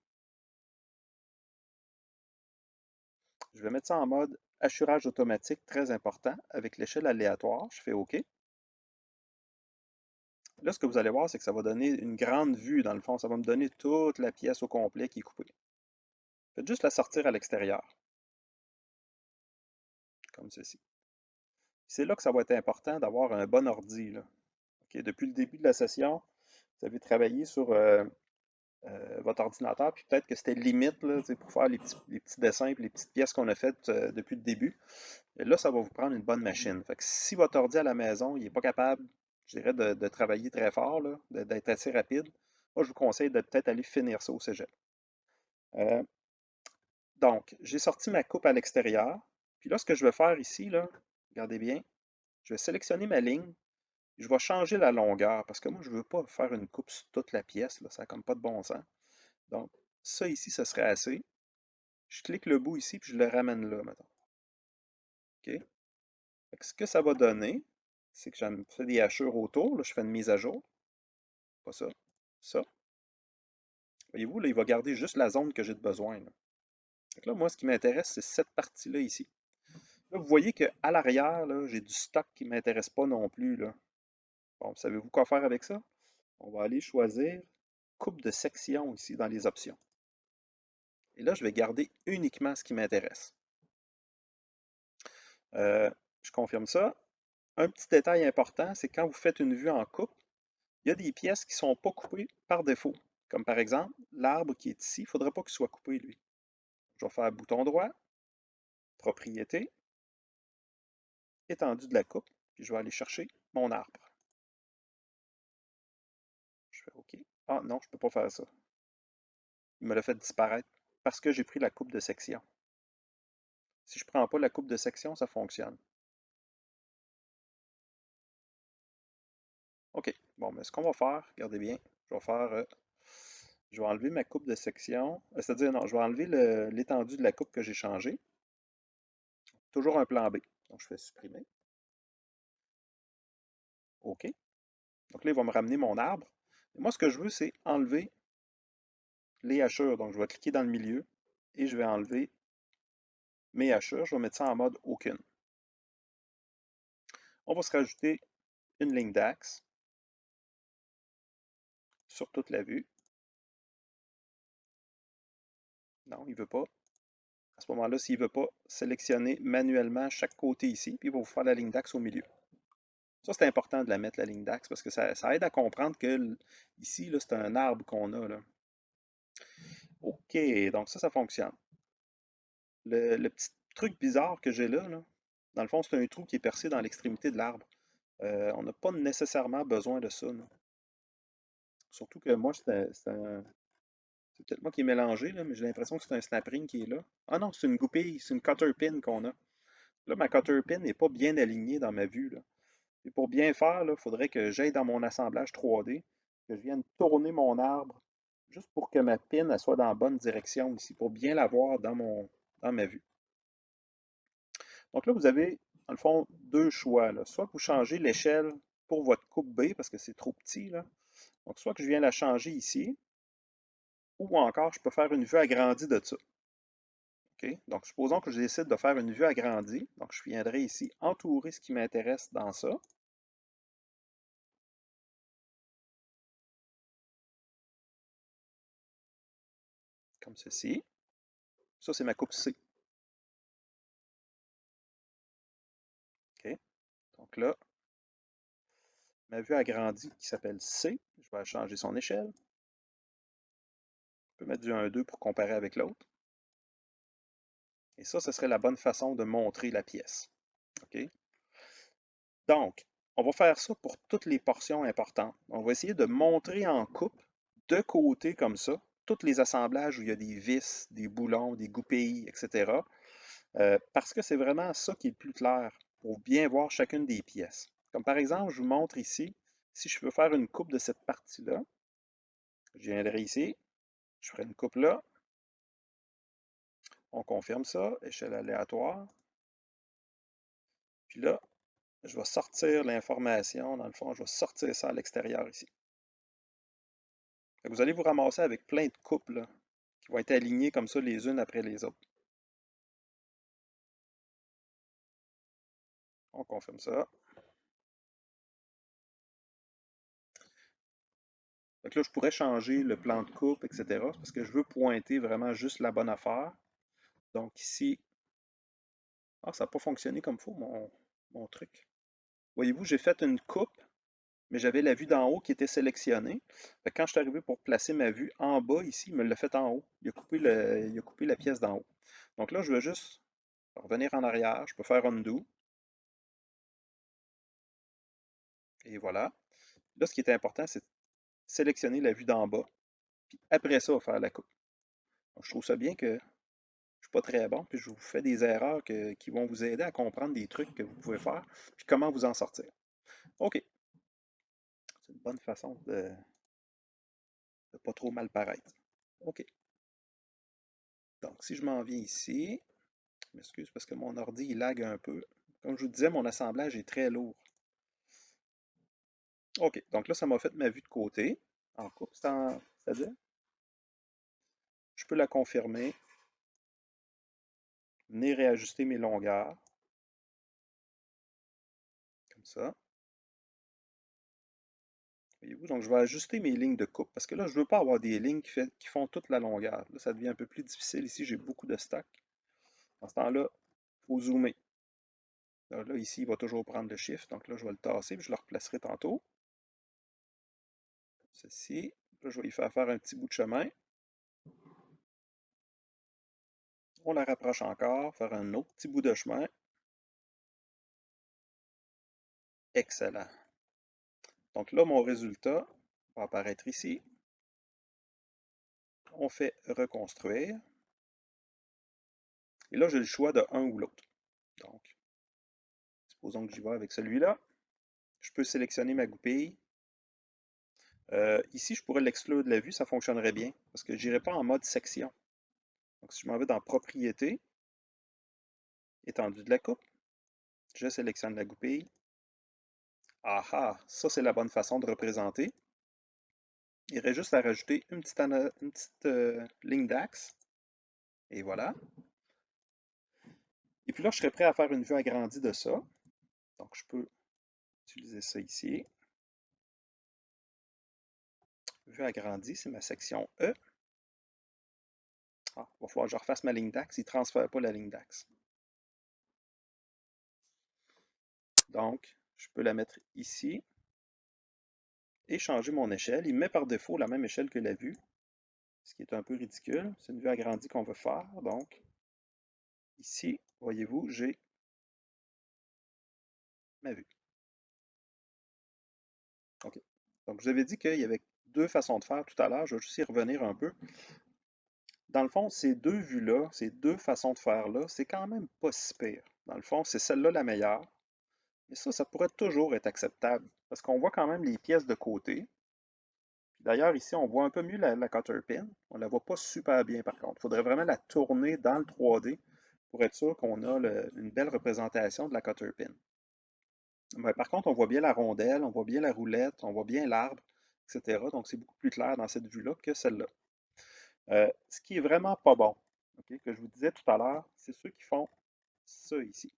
Je vais mettre ça en mode assurage automatique, très important, avec l'échelle aléatoire. Je fais OK. Là, ce que vous allez voir, c'est que ça va donner une grande vue, dans le fond. Ça va me donner toute la pièce au complet qui est coupée. Faites juste la sortir à l'extérieur, comme ceci. C'est là que ça va être important d'avoir un bon ordi. Là. Okay? Depuis le début de la session, vous avez travaillé sur votre ordinateur, puis peut-être que c'était limite là, pour faire les petits dessins et les petites pièces qu'on a faites depuis le début. Et là, ça va vous prendre une bonne machine. Fait que si votre ordi à la maison, il n'est pas capable, je dirais, de travailler très fort, d'être assez rapide, moi, je vous conseille de peut-être aller finir ça au cégep. Euh, donc, j'ai sorti ma coupe à l'extérieur. Puis là, ce que je vais faire ici, là, regardez bien, je vais sélectionner ma ligne. Je vais changer la longueur parce que moi, je ne veux pas faire une coupe sur toute la pièce. Là, ça n'a comme pas de bon sens. Donc, ça ici, ce serait assez. Je clique le bout ici, puis je le ramène là, maintenant. OK? Fait que ce que ça va donner, c'est que je fais des hachures autour. Là, je fais une mise à jour. Pas ça. Ça. Voyez-vous, là, il va garder juste la zone que j'ai de besoin. Là. Fait que là, moi, ce qui m'intéresse, c'est cette partie-là ici. Là, vous voyez qu'à l'arrière, j'ai du stock qui ne m'intéresse pas non plus. Là. Bon, savez-vous quoi faire avec ça? On va aller choisir coupe de section ici dans les options. Et là, je vais garder uniquement ce qui m'intéresse. Je confirme ça. Un petit détail important, c'est quand vous faites une vue en coupe, il y a des pièces qui ne sont pas coupées par défaut. Comme par exemple, l'arbre qui est ici, il ne faudrait pas qu'il soit coupé, lui. Je vais faire bouton droit, propriété, étendue de la coupe, puis je vais aller chercher mon arbre. Je fais OK. Ah non, je ne peux pas faire ça. Il me l'a fait disparaître parce que j'ai pris la coupe de section. Si je ne prends pas la coupe de section, ça fonctionne. OK. Bon, mais ce qu'on va faire, regardez bien, je vais faire Je vais enlever ma coupe de section. C'est-à-dire, non, je vais enlever l'étendue de la coupe que j'ai changée. Toujours un plan B. Donc, je fais supprimer. OK. Donc là, il va me ramener mon arbre. Et moi, ce que je veux, c'est enlever les hachures. Donc, je vais cliquer dans le milieu et je vais enlever mes hachures. Je vais mettre ça en mode aucune. On va se rajouter une ligne d'axe sur toute la vue. Non, il ne veut pas. À ce moment-là, s'il ne veut pas, sélectionnez manuellement chaque côté ici, puis il va vous faire la ligne d'axe au milieu. Ça, c'est important de la mettre, la ligne d'axe, parce que ça aide à comprendre que ici, c'est un arbre qu'on a. Là. OK, donc ça fonctionne. Le petit truc bizarre que j'ai là, dans le fond, c'est un trou qui est percé dans l'extrémité de l'arbre. On n'a pas nécessairement besoin de ça. Là. Surtout que moi, c'est peut-être moi qui est mélangé, là, mais j'ai l'impression que c'est un snap ring qui est là. Ah non, c'est une goupille, c'est une cutter pin qu'on a. Là, ma cutter pin n'est pas bien alignée dans ma vue. Là. Et pour bien faire, il faudrait que j'aille dans mon assemblage 3D, que je vienne tourner mon arbre, juste pour que ma pin elle soit dans la bonne direction ici, pour bien la voir dans ma vue. Donc là, vous avez, dans le fond, deux choix. Là. Soit que vous changez l'échelle pour votre coupe B, parce que c'est trop petit. Là. Donc, soit que je viens la changer ici, ou encore, je peux faire une vue agrandie de ça. OK? Donc, supposons que je décide de faire une vue agrandie. Donc, je viendrai ici entourer ce qui m'intéresse dans ça. Comme ceci. Ça, c'est ma coupe C. OK? Donc là, ma vue agrandie qui s'appelle C, je vais changer son échelle. Je peux mettre du 1-2 pour comparer avec l'autre. Et ça, ce serait la bonne façon de montrer la pièce. OK? Donc, on va faire ça pour toutes les portions importantes. On va essayer de montrer en coupe, de côté comme ça, tous les assemblages où il y a des vis, des boulons, des goupilles, etc. Parce que c'est vraiment ça qui est le plus clair pour bien voir chacune des pièces. Comme par exemple, je vous montre ici, si je veux faire une coupe de cette partie-là, je viendrai ici, je ferai une coupe là, on confirme ça, échelle aléatoire, puis là, je vais sortir l'information, dans le fond, je vais sortir ça à l'extérieur ici. Vous allez vous ramasser avec plein de coupes là, qui vont être alignées comme ça les unes après les autres. On confirme ça. Donc là, je pourrais changer le plan de coupe, etc. Parce que je veux pointer vraiment juste la bonne affaire. Donc ici, ça n'a pas fonctionné comme il faut, mon truc. Voyez-vous, j'ai fait une coupe, mais j'avais la vue d'en haut qui était sélectionnée. Quand je suis arrivé pour placer ma vue en bas, ici, il me l'a fait en haut. Il a coupé la pièce d'en haut. Donc là, je vais juste revenir en arrière. Je peux faire undo. Et voilà. Là, ce qui est important, c'est de sélectionner la vue d'en bas. Puis après ça, faire la coupe. Donc, je trouve ça bien que je ne suis pas très bon, puis je vous fais des erreurs qui vont vous aider à comprendre des trucs que vous pouvez faire, puis comment vous en sortir. OK. C'est une bonne façon de ne pas trop mal paraître. OK. Donc, si je m'en viens ici, je m'excuse parce que mon ordi, il lag un peu. Comme je vous disais, mon assemblage est très lourd. OK. Donc là, ça m'a fait ma vue de côté. En coupe, c'est-à-dire, je peux la confirmer, venir réajuster mes longueurs. Comme ça. Voyez-vous, donc je vais ajuster mes lignes de coupe parce que là, je ne veux pas avoir des lignes qui font toute la longueur. Là, ça devient un peu plus difficile. Ici, j'ai beaucoup de stock. Dans ce temps-là, il faut zoomer. Là, ici, il va toujours prendre le shift. Donc là, je vais le tasser et je le replacerai tantôt. Ceci. Là, je vais y faire un petit bout de chemin. On la rapproche encore, faire un autre petit bout de chemin. Excellent. Donc là, mon résultat va apparaître ici. On fait reconstruire. Et là, j'ai le choix de un ou l'autre. Donc, supposons que j'y vais avec celui-là. Je peux sélectionner ma goupille. Ici, je pourrais l'exclure de la vue, ça fonctionnerait bien, parce que je n'irai pas en mode section. Donc, si je m'en vais dans Propriétés, Étendue de la coupe, je sélectionne la goupille. Ah ah, ça c'est la bonne façon de représenter. Il irait juste à rajouter une petite ligne d'axe. Et voilà. Et puis là, je serais prêt à faire une vue agrandie de ça. Donc, je peux utiliser ça ici. Vue agrandie, c'est ma section E. Ah, il va falloir que je refasse ma ligne d'axe. Il ne transfère pas la ligne d'axe. Donc, je peux la mettre ici et changer mon échelle. Il met par défaut la même échelle que la vue, ce qui est un peu ridicule. C'est une vue agrandie qu'on veut faire. Donc, ici, voyez-vous, j'ai ma vue. OK. Donc, je vous avais dit qu'il y avait deux façons de faire tout à l'heure. Je vais juste y revenir un peu. Dans le fond, ces deux vues-là, ces deux façons de faire-là, c'est quand même pas si pire. Dans le fond, c'est celle-là la meilleure. Mais ça pourrait toujours être acceptable. Parce qu'on voit quand même les pièces de côté. D'ailleurs, ici, on voit un peu mieux la cutter pin. On ne la voit pas super bien par contre. Il faudrait vraiment la tourner dans le 3D pour être sûr qu'on a une belle représentation de la cutter pin. Mais par contre, on voit bien la rondelle, on voit bien la roulette, on voit bien l'arbre, etc. Donc, c'est beaucoup plus clair dans cette vue-là que celle-là. Ce qui est vraiment pas bon, okay, que je vous disais tout à l'heure, c'est ceux qui font ça ici.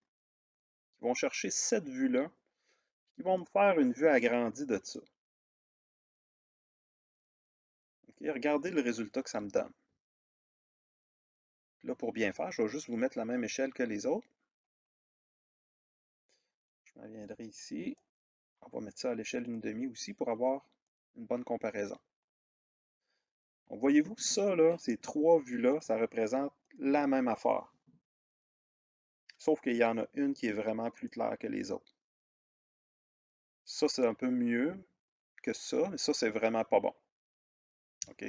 Qui vont chercher cette vue-là, qui vont me faire une vue agrandie de ça. Okay, regardez le résultat que ça me donne. Là, pour bien faire, je vais juste vous mettre la même échelle que les autres. Je m'en viendrai ici. On va mettre ça à l'échelle 1/2 aussi pour avoir une bonne comparaison. Donc, voyez-vous, ça, là, ces trois vues-là, ça représente la même affaire. Sauf qu'il y en a une qui est vraiment plus claire que les autres. Ça, c'est un peu mieux que ça, mais ça, c'est vraiment pas bon. OK?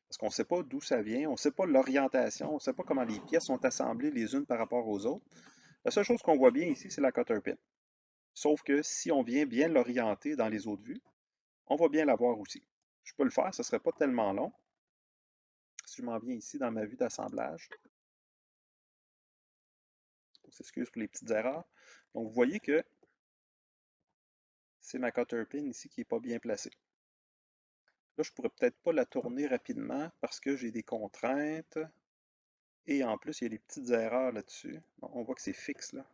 Parce qu'on ne sait pas d'où ça vient, on ne sait pas l'orientation, on ne sait pas comment les pièces sont assemblées les unes par rapport aux autres. La seule chose qu'on voit bien ici, c'est la cutter pin. Sauf que si on vient bien l'orienter dans les autres vues, on va bien la voir aussi. Je peux le faire, ce ne serait pas tellement long. Si je m'en viens ici dans ma vue d'assemblage, on s'excuse pour les petites erreurs. Donc, vous voyez que c'est ma cutter pin ici qui n'est pas bien placée. Là, je ne pourrais peut-être pas la tourner rapidement parce que j'ai des contraintes. Et en plus, il y a des petites erreurs là-dessus. Bon, on voit que c'est fixe là.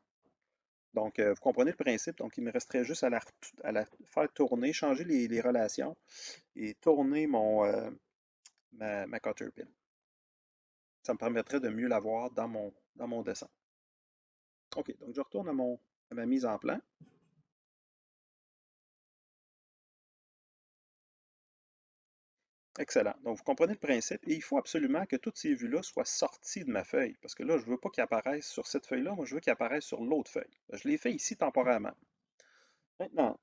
Donc, vous comprenez le principe. Donc, il me resterait juste à la faire tourner, changer les relations et tourner ma cutter pin. Ça me permettrait de mieux la voir dans mon dessin. OK, donc je retourne à ma mise en plan. Excellent. Donc, vous comprenez le principe. Et il faut absolument que toutes ces vues-là soient sorties de ma feuille. Parce que là, je ne veux pas qu'ils apparaissent sur cette feuille-là. Moi, je veux qu'ils apparaissent sur l'autre feuille. Je l'ai fait ici temporairement. Maintenant,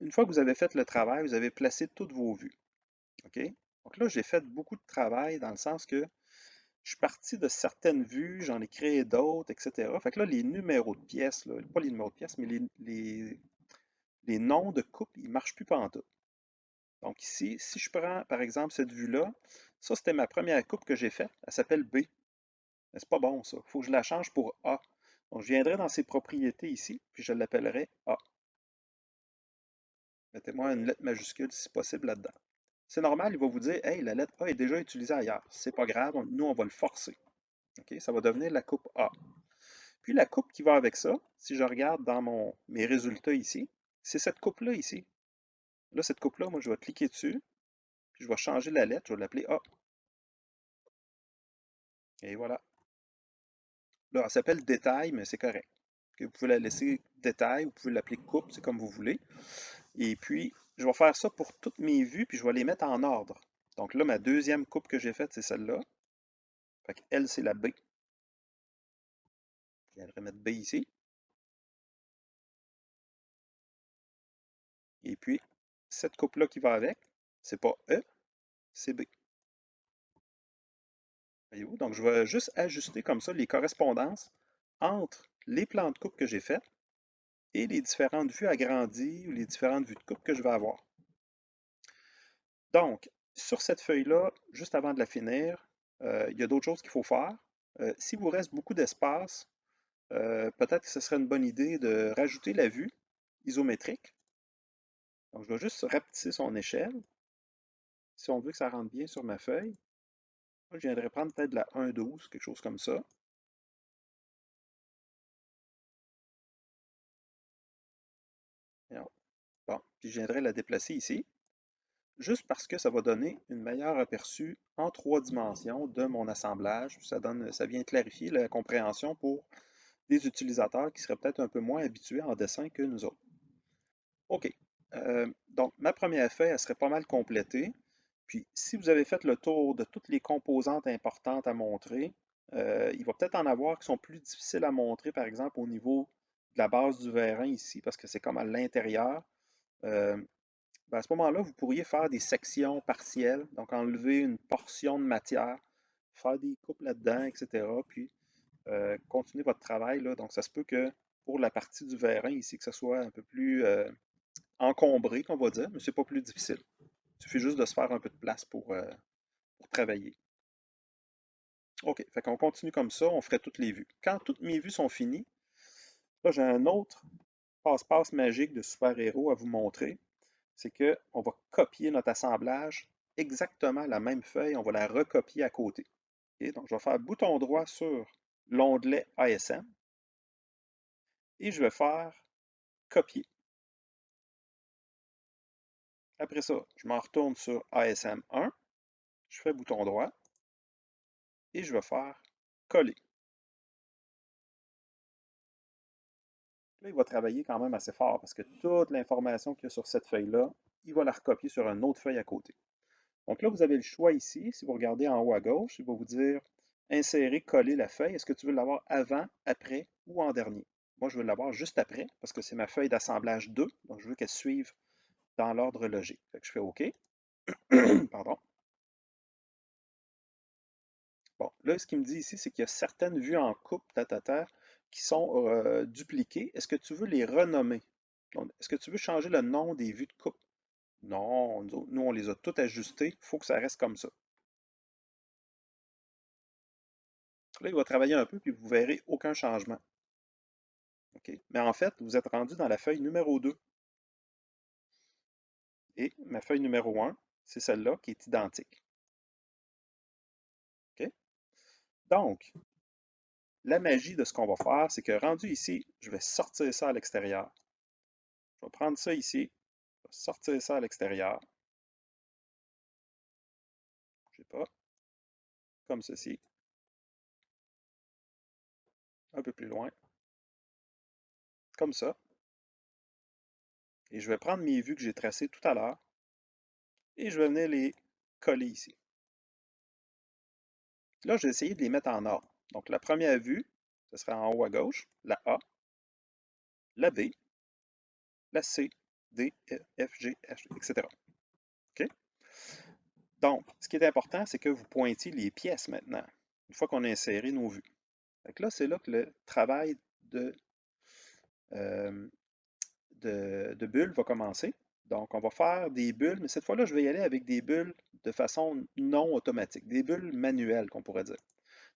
une fois que vous avez fait le travail, vous avez placé toutes vos vues. OK? Donc là, j'ai fait beaucoup de travail dans le sens que je suis parti de certaines vues, j'en ai créé d'autres, etc. Fait que là, les numéros de pièces, là, pas les numéros de pièces, mais les noms de coupes, ils ne marchent plus pantoute. Donc ici, si je prends par exemple cette vue-là, ça c'était ma première coupe que j'ai faite, elle s'appelle B. Mais c'est pas bon ça, il faut que je la change pour A. Donc je viendrai dans ses propriétés ici, puis je l'appellerai A. Mettez-moi une lettre majuscule si possible là-dedans. C'est normal, il va vous dire, hey, la lettre A est déjà utilisée ailleurs. C'est pas grave, nous on va le forcer. Okay? Ça va devenir la coupe A. Puis la coupe qui va avec ça, si je regarde dans mes résultats ici, c'est cette coupe-là ici. Là, cette coupe-là, moi je vais cliquer dessus, puis je vais changer la lettre, je vais l'appeler A. Et voilà. Là, elle s'appelle détail, mais c'est correct. Okay? Vous pouvez la laisser détail, vous pouvez l'appeler coupe, c'est comme vous voulez. Et puis, je vais faire ça pour toutes mes vues, puis je vais les mettre en ordre. Donc là, ma deuxième coupe que j'ai faite, c'est celle-là. Fait qu'elle, c'est la B. Je viendrai mettre B ici. Et puis, cette coupe-là qui va avec, c'est pas E, c'est B. Voyez-vous? Donc, je vais juste ajuster comme ça les correspondances entre les plans de coupe que j'ai faits et les différentes vues agrandies ou les différentes vues de coupe que je vais avoir. Donc, sur cette feuille-là, juste avant de la finir, il y a d'autres choses qu'il faut faire. S'il vous reste beaucoup d'espace, peut-être que ce serait une bonne idée de rajouter la vue isométrique. Donc, je vais juste rapetisser son échelle. Si on veut que ça rentre bien sur ma feuille, moi, je viendrais prendre peut-être de la 1,12, quelque chose comme ça. Bon, puis je viendrais la déplacer ici, juste parce que ça va donner une meilleure aperçu en 3 dimensions de mon assemblage. Ça vient clarifier la compréhension pour des utilisateurs qui seraient peut-être un peu moins habitués en dessin que nous autres. OK. Donc, ma première feuille, elle serait pas mal complétée. Puis, si vous avez fait le tour de toutes les composantes importantes à montrer, il va peut-être en avoir qui sont plus difficiles à montrer, par exemple, au niveau de la base du vérin ici, parce que c'est comme à l'intérieur. Euh, ben, à ce moment-là, vous pourriez faire des sections partielles, donc enlever une portion de matière, faire des coupes là-dedans, etc. Puis, continuer votre travail, là. Donc, ça se peut que pour la partie du vérin ici, que ce soit un peu plus encombré, qu'on va dire, mais c'est pas plus difficile. Il suffit juste de se faire un peu de place pour travailler. OK, fait qu'on continue comme ça, on ferait toutes les vues. Quand toutes mes vues sont finies, là, j'ai un autre passe-passe magique de super-héros à vous montrer. C'est qu'on va copier notre assemblage exactement à la même feuille, on va la recopier à côté. OK, donc, je vais faire bouton droit sur l'onglet ASM et je vais faire copier. Après ça, je m'en retourne sur ASM 1, je fais bouton droit et je vais faire coller. Là, il va travailler quand même assez fort parce que toute l'information qu'il y a sur cette feuille-là, il va la recopier sur une autre feuille à côté. Donc là, vous avez le choix ici. Si vous regardez en haut à gauche, il va vous dire insérer, coller la feuille. Est-ce que tu veux l'avoir avant, après ou en dernier? Moi, je veux l'avoir juste après parce que c'est ma feuille d'assemblage 2. Donc, je veux qu'elle suive dans l'ordre logique. Fait que je fais OK. Pardon. Bon, là, ce qu'il me dit ici, c'est qu'il y a certaines vues en coupe, qui sont dupliquées. Est-ce que tu veux les renommer? Est-ce que tu veux changer le nom des vues de coupe? Non, nous, on les a toutes ajustées. Il faut que ça reste comme ça. Là, il va travailler un peu, puis vous verrez aucun changement. OK? Mais en fait, vous êtes rendu dans la feuille numéro 2. Et ma feuille numéro 1, c'est celle-là qui est identique. OK? Donc, la magie de ce qu'on va faire, c'est que rendu ici, je vais sortir ça à l'extérieur. Je vais prendre ça ici, je vais sortir ça à l'extérieur. Je sais pas, comme ceci, un peu plus loin, comme ça. Et je vais prendre mes vues que j'ai tracées tout à l'heure et je vais venir les coller ici. Là, je vais essayer de les mettre en ordre. Donc, la première vue, ce sera en haut à gauche, la A, la B, la C, D, E, F, G, H, etc. OK? Donc, ce qui est important, c'est que vous pointiez les pièces maintenant, une fois qu'on a inséré nos vues. Donc là, c'est là que le travail euh, de bulles va commencer. Donc, on va faire des bulles, mais cette fois-là, je vais y aller avec des bulles de façon non automatique, des bulles manuelles, qu'on pourrait dire.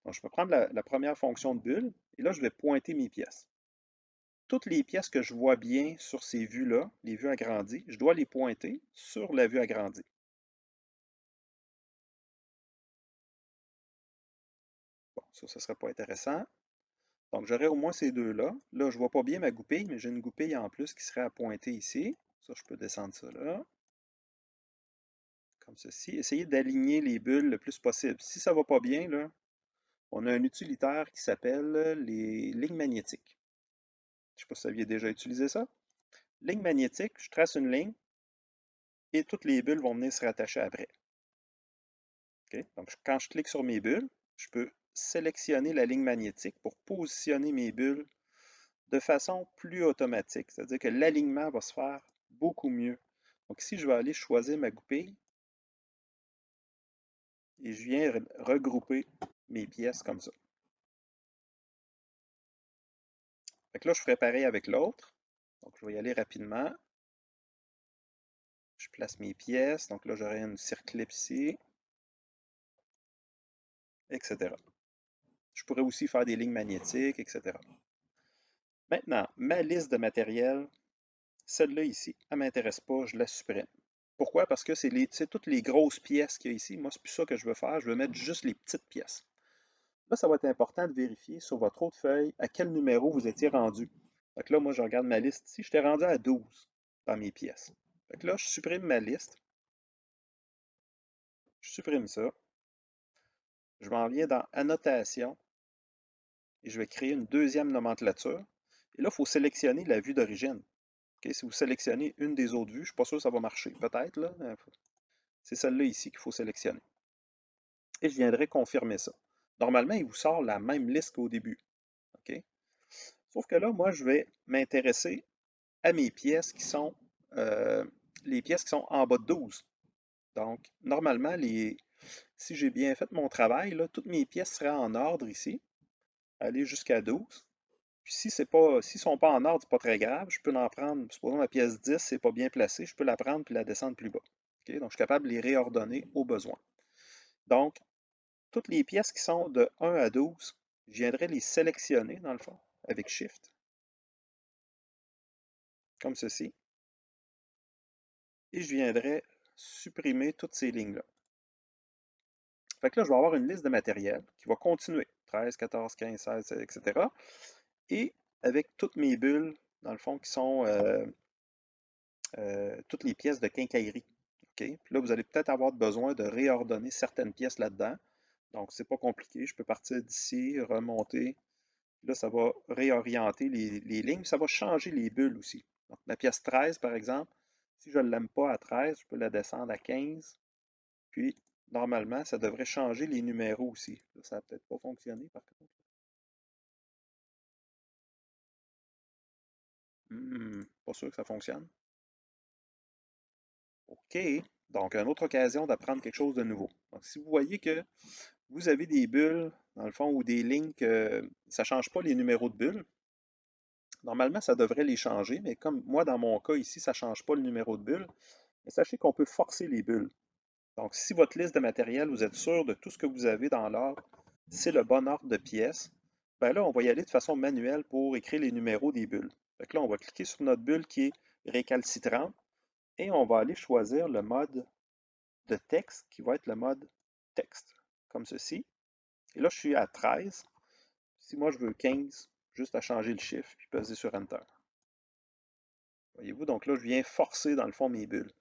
Donc, je vais prendre la première fonction de bulle, et là, je vais pointer mes pièces. Toutes les pièces que je vois bien sur ces vues-là, les vues agrandies, je dois les pointer sur la vue agrandie. Bon, ça ne serait pas intéressant. Donc, j'aurais au moins ces deux-là. Là, je ne vois pas bien ma goupille, mais j'ai une goupille en plus qui serait à pointer ici. Ça, je peux descendre ça là, comme ceci. Essayez d'aligner les bulles le plus possible. Si ça ne va pas bien, là, on a un utilitaire qui s'appelle les lignes magnétiques. Je ne sais pas si vous aviez déjà utilisé ça. Ligne magnétique, je trace une ligne et toutes les bulles vont venir se rattacher après. Okay? Donc, quand je clique sur mes bulles, je peux sélectionner la ligne magnétique pour positionner mes bulles de façon plus automatique. C'est-à-dire que l'alignement va se faire beaucoup mieux. Donc ici, je vais aller choisir ma goupille et je viens regrouper mes pièces comme ça. Fait que là, je ferai pareil avec l'autre. Donc, je vais y aller rapidement. Je place mes pièces. Donc là, j'aurai une circlip ici, etc. Je pourrais aussi faire des lignes magnétiques, etc. Maintenant, ma liste de matériel, celle-là ici, elle ne m'intéresse pas, je la supprime. Pourquoi? Parce que c'est toutes les grosses pièces qu'il y a ici. Moi, c'est plus ça que je veux faire. Je veux mettre juste les petites pièces. Là, ça va être important de vérifier sur votre autre feuille à quel numéro vous étiez rendu. Donc là, moi, je regarde ma liste ici. J'étais rendu à 12 dans mes pièces. Donc là, je supprime ma liste. Je supprime ça. Je m'en viens dans Annotation et je vais créer une deuxième nomenclature. Et là, il faut sélectionner la vue d'origine. Okay, si vous sélectionnez une des autres vues, je ne suis pas sûr que ça va marcher. Peut-être, là. C'est celle-là ici qu'il faut sélectionner. Et je viendrai confirmer ça. Normalement, il vous sort la même liste qu'au début. Okay? Sauf que là, moi, je vais m'intéresser à mes pièces qui sont les pièces qui sont en bas de 12. Donc, normalement, si j'ai bien fait mon travail, là, toutes mes pièces seraient en ordre ici, aller jusqu'à 12. Puis si s'ils ne sont pas en ordre, ce n'est pas très grave. Je peux en prendre, supposons ma pièce 10, c'est pas bien placé, je peux la prendre puis la descendre plus bas. Okay? Donc, je suis capable de les réordonner au besoin. Donc, toutes les pièces qui sont de 1 à 12, je viendrai les sélectionner, dans le fond, avec Shift, comme ceci. Et je viendrai supprimer toutes ces lignes-là. Fait que là, je vais avoir une liste de matériel qui va continuer. 13, 14, 15, 16, etc. Et avec toutes mes bulles, dans le fond, qui sont toutes les pièces de quincaillerie. Okay? Puis là, vous allez peut-être avoir besoin de réordonner certaines pièces là-dedans. Donc, c'est pas compliqué. Je peux partir d'ici, remonter. Là, ça va réorienter les lignes. Ça va changer les bulles aussi. Donc, la pièce 13, par exemple, si je ne l'aime pas à 13, je peux la descendre à 15. Puis, normalement, ça devrait changer les numéros aussi. Là, ça n'a peut-être pas fonctionné, par contre. Pas sûr que ça fonctionne. OK. Donc, une autre occasion d'apprendre quelque chose de nouveau. Donc, si vous voyez que vous avez des bulles, dans le fond, ou des lignes que ça ne change pas les numéros de bulles, normalement, ça devrait les changer, mais comme moi, dans mon cas ici, ça ne change pas le numéro de bulle, mais sachez qu'on peut forcer les bulles. Donc, si votre liste de matériel, vous êtes sûr de tout ce que vous avez dans l'ordre, c'est le bon ordre de pièces, ben là, on va y aller de façon manuelle pour écrire les numéros des bulles. Fait que là, on va cliquer sur notre bulle qui est récalcitrante et on va aller choisir le mode de texte qui va être le mode texte, comme ceci. Et là, je suis à 13. Si moi, je veux 15, juste à changer le chiffre puis peser sur Enter. Voyez-vous, donc là, je viens forcer dans le fond mes bulles.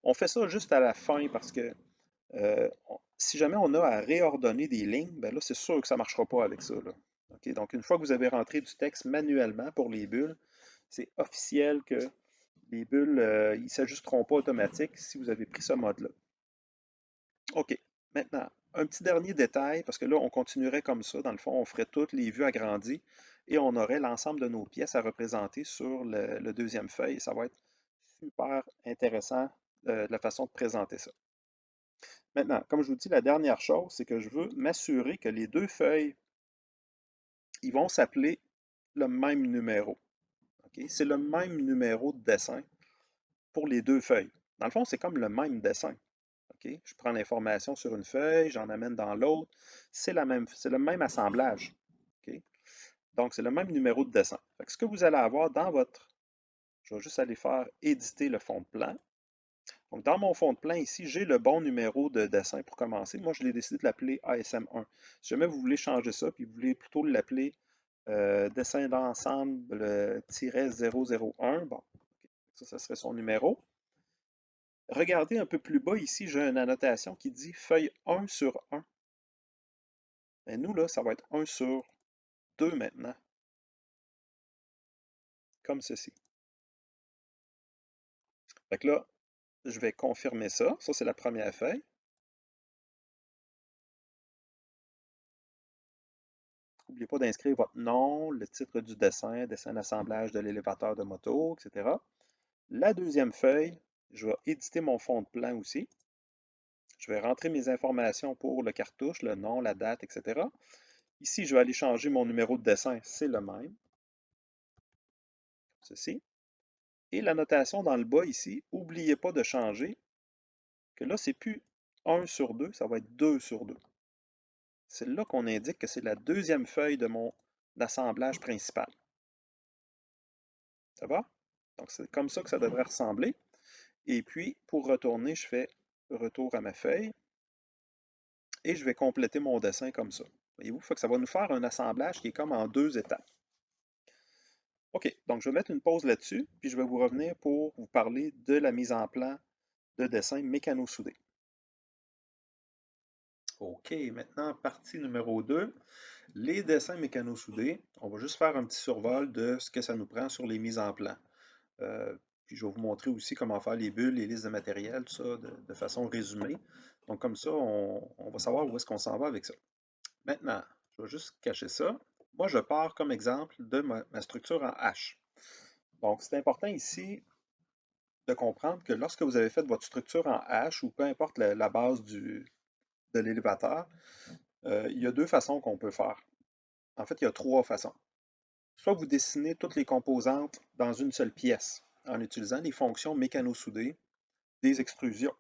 On fait ça juste à la fin parce que si jamais on a à réordonner des lignes, ben là, c'est sûr que ça ne marchera pas avec ça. Là. Okay? Donc, une fois que vous avez rentré du texte manuellement pour les bulles, c'est officiel que les bulles, ils ne s'ajusteront pas automatiques si vous avez pris ce mode-là. OK. Maintenant, un petit dernier détail, parce que là, on continuerait comme ça. Dans le fond, on ferait toutes les vues agrandies et on aurait l'ensemble de nos pièces à représenter sur le deuxième feuille. Ça va être super intéressant de la façon de présenter ça. Maintenant, comme je vous dis, la dernière chose, c'est que je veux m'assurer que les deux feuilles, ils vont s'appeler le même numéro. Okay? C'est le même numéro de dessin pour les deux feuilles. Dans le fond, c'est comme le même dessin. Okay? Je prends l'information sur une feuille, j'en amène dans l'autre. C'est le même assemblage. Okay? Donc, c'est le même numéro de dessin. Fait que ce que vous allez avoir dans votre... Je vais juste aller faire éditer le fond de plan. Donc, dans mon fond de plan ici, j'ai le bon numéro de dessin pour commencer. Moi, je l'ai décidé de l'appeler ASM1. Si jamais vous voulez changer ça, puis vous voulez plutôt l'appeler dessin d'ensemble -001, bon, ça serait son numéro. Regardez un peu plus bas ici, j'ai une annotation qui dit feuille 1 sur 1. Et nous, là, ça va être 1 sur 2 maintenant. Comme ceci. Fait que là, je vais confirmer ça. Ça, c'est la première feuille. N'oubliez pas d'inscrire votre nom, le titre du dessin, dessin d'assemblage de l'élévateur de moto, etc. La deuxième feuille, je vais éditer mon fond de plan aussi. Je vais rentrer mes informations pour le cartouche, le nom, la date, etc. Ici, je vais aller changer mon numéro de dessin, c'est le même. Ceci. Et la notation dans le bas ici, n'oubliez pas de changer, que là, c'est plus 1 sur 2, ça va être 2 sur 2. C'est là qu'on indique que c'est la deuxième feuille de mon assemblage principal. Ça va? Donc, c'est comme ça que ça devrait ressembler. Et puis, pour retourner, je fais retour à ma feuille et je vais compléter mon dessin comme ça. Voyez-vous, ça va nous faire un assemblage qui est comme en 2 étapes. OK, donc je vais mettre une pause là-dessus, puis je vais vous revenir pour vous parler de la mise en plan de dessin mécano-soudé. OK, maintenant, partie numéro 2, les dessins mécano-soudés. On va juste faire un petit survol de ce que ça nous prend sur les mises en plan. Puis je vais vous montrer aussi comment faire les bulles, les listes de matériel, tout ça, de façon résumée. Donc comme ça, on va savoir où est-ce qu'on s'en va avec ça. Maintenant, je vais juste cacher ça. Moi, je pars comme exemple de ma structure en H. Donc, c'est important ici de comprendre que lorsque vous avez fait votre structure en H, ou peu importe la base de l'élévateur, il y a deux façons qu'on peut faire. En fait, il y a trois façons. Soit vous dessinez toutes les composantes dans une seule pièce en utilisant des fonctions mécano-soudées, des extrusions,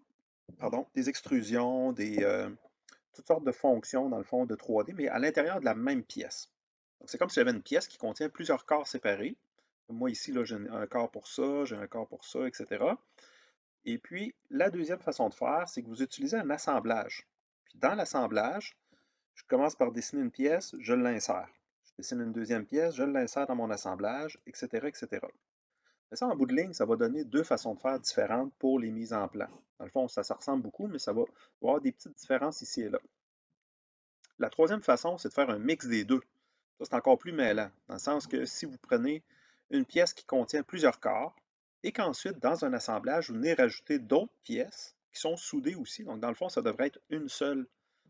toutes sortes de fonctions dans le fond de 3D, mais à l'intérieur de la même pièce. Donc, c'est comme si j'avais une pièce qui contient plusieurs corps séparés. Moi, ici, j'ai un corps pour ça, j'ai un corps pour ça, etc. Et puis, la deuxième façon de faire, c'est que vous utilisez un assemblage. Puis, dans l'assemblage, je commence par dessiner une pièce, je l'insère. Je dessine une deuxième pièce, je l'insère dans mon assemblage, etc., etc. Mais ça, en bout de ligne, ça va donner deux façons de faire différentes pour les mises en plan. Dans le fond, ça ressemble beaucoup, mais ça va avoir des petites différences ici et là. La troisième façon, c'est de faire un mix des deux. Ça, c'est encore plus mêlant, dans le sens que si vous prenez une pièce qui contient plusieurs corps, et qu'ensuite, dans un assemblage, vous venez rajouter d'autres pièces qui sont soudées aussi. Donc, dans le fond, ça devrait être une seule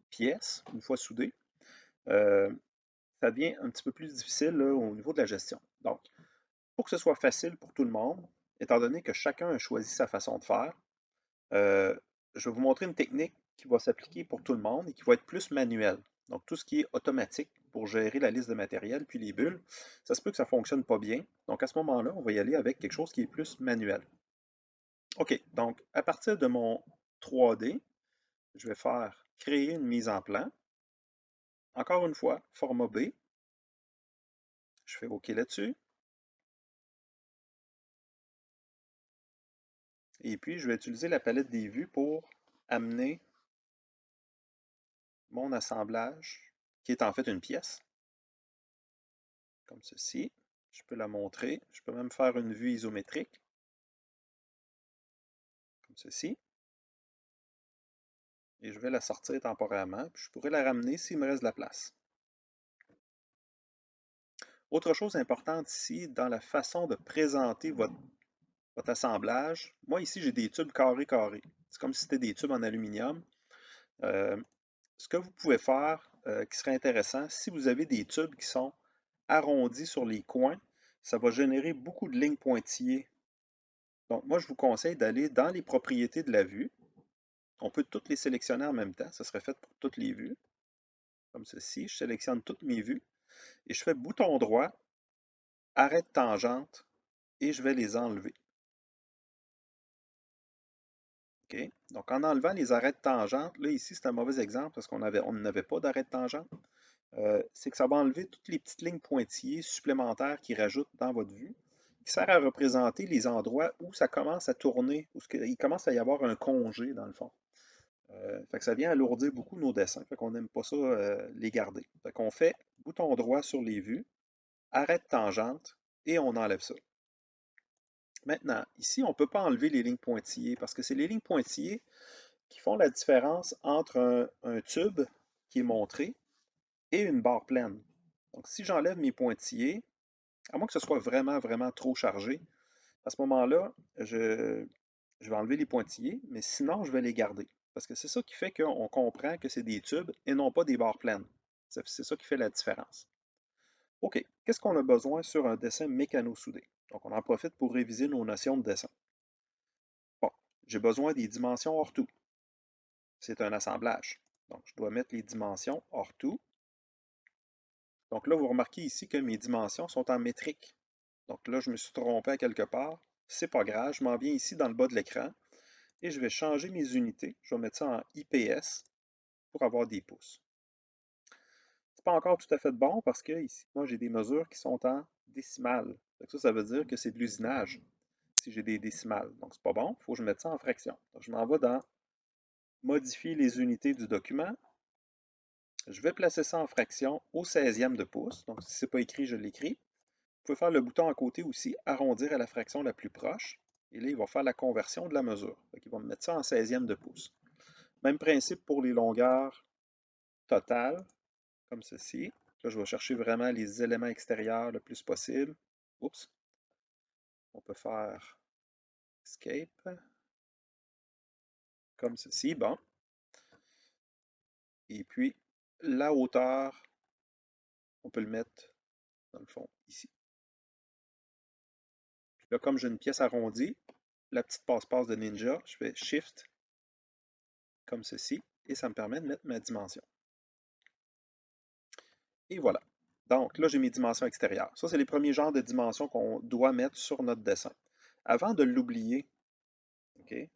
pièce, une fois soudée. Ça devient un petit peu plus difficile là, au niveau de la gestion. Donc, pour que ce soit facile pour tout le monde, étant donné que chacun a choisi sa façon de faire, je vais vous montrer une technique qui va s'appliquer pour tout le monde et qui va être plus manuelle. Donc, tout ce qui est automatique pour gérer la liste de matériel, puis les bulles, ça se peut que ça ne fonctionne pas bien. Donc, à ce moment-là, on va y aller avec quelque chose qui est plus manuel. OK, donc, à partir de mon 3D, je vais faire créer une mise en plan. Encore une fois, format B. Je fais OK là-dessus. Et puis, je vais utiliser la palette des vues pour amener mon assemblage, qui est en fait une pièce, comme ceci. Je peux la montrer. Je peux même faire une vue isométrique, comme ceci. Et je vais la sortir temporairement. Puis je pourrais la ramener s'il me reste de la place. Autre chose importante ici, dans la façon de présenter votre assemblage, moi ici j'ai des tubes carrés. C'est comme si c'était des tubes en aluminium. Ce que vous pouvez faire, qui serait intéressant, si vous avez des tubes qui sont arrondis sur les coins, ça va générer beaucoup de lignes pointillées. Donc moi je vous conseille d'aller dans les propriétés de la vue. On peut toutes les sélectionner en même temps, ça serait fait pour toutes les vues. Comme ceci, je sélectionne toutes mes vues et je fais bouton droit, arrêt de tangente et je vais les enlever. OK? Donc, en enlevant les arrêts de tangente, là, ici, c'est un mauvais exemple parce qu'on n'avait pas d'arrêt de tangente. C'est que ça va enlever toutes les petites lignes pointillées supplémentaires qui rajoutent dans votre vue, qui sert à représenter les endroits où ça commence à tourner, où il commence à y avoir un congé, dans le fond. Fait que ça vient alourdir beaucoup nos dessins. Fait qu'on n'aime pas ça les garder. Fait qu'on fait bouton droit sur les vues, arrêt de tangente, et on enlève ça. Maintenant, ici, on ne peut pas enlever les lignes pointillées parce que c'est les lignes pointillées qui font la différence entre un tube qui est montré et une barre pleine. Donc, si j'enlève mes pointillés, à moins que ce soit vraiment, vraiment trop chargé, à ce moment-là, je vais enlever les pointillés, mais sinon, je vais les garder. Parce que c'est ça qui fait qu'on comprend que c'est des tubes et non pas des barres pleines. C'est ça qui fait la différence. OK, qu'est-ce qu'on a besoin sur un dessin mécano-soudé? Donc, on en profite pour réviser nos notions de dessin. Bon, j'ai besoin des dimensions hors tout. C'est un assemblage. Donc, je dois mettre les dimensions hors tout. Donc là, vous remarquez ici que mes dimensions sont en métrique. Donc là, je me suis trompé à quelque part. c'est pas grave, je m'en viens ici dans le bas de l'écran et je vais changer mes unités. Je vais mettre ça en IPS pour avoir des pouces. C'est pas encore tout à fait bon parce que ici, moi, j'ai des mesures qui sont en décimales. Ça veut dire que c'est de l'usinage si j'ai des décimales. Donc, c'est pas bon, il faut que je mette ça en fraction. Donc, je m'en vais dans modifier les unités du document. Je vais placer ça en fraction au 16e de pouce. Donc, si ce n'est pas écrit, je l'écris. Vous pouvez faire le bouton à côté aussi, arrondir à la fraction la plus proche. Et là, il va faire la conversion de la mesure. Donc, il va me mettre ça en 16e de pouce. Même principe pour les longueurs totales, comme ceci. Là, je vais chercher vraiment les éléments extérieurs le plus possible. Oups. On peut faire Escape, comme ceci. Bon. Et puis, la hauteur, on peut le mettre, dans le fond, ici. Puis là, comme j'ai une pièce arrondie, la petite passe-passe de Ninja, je fais Shift, comme ceci, et ça me permet de mettre ma dimension. Et voilà. Donc, là, j'ai mes dimensions extérieures. Ça, c'est les premiers genres de dimensions qu'on doit mettre sur notre dessin. Avant de l'oublier, okay,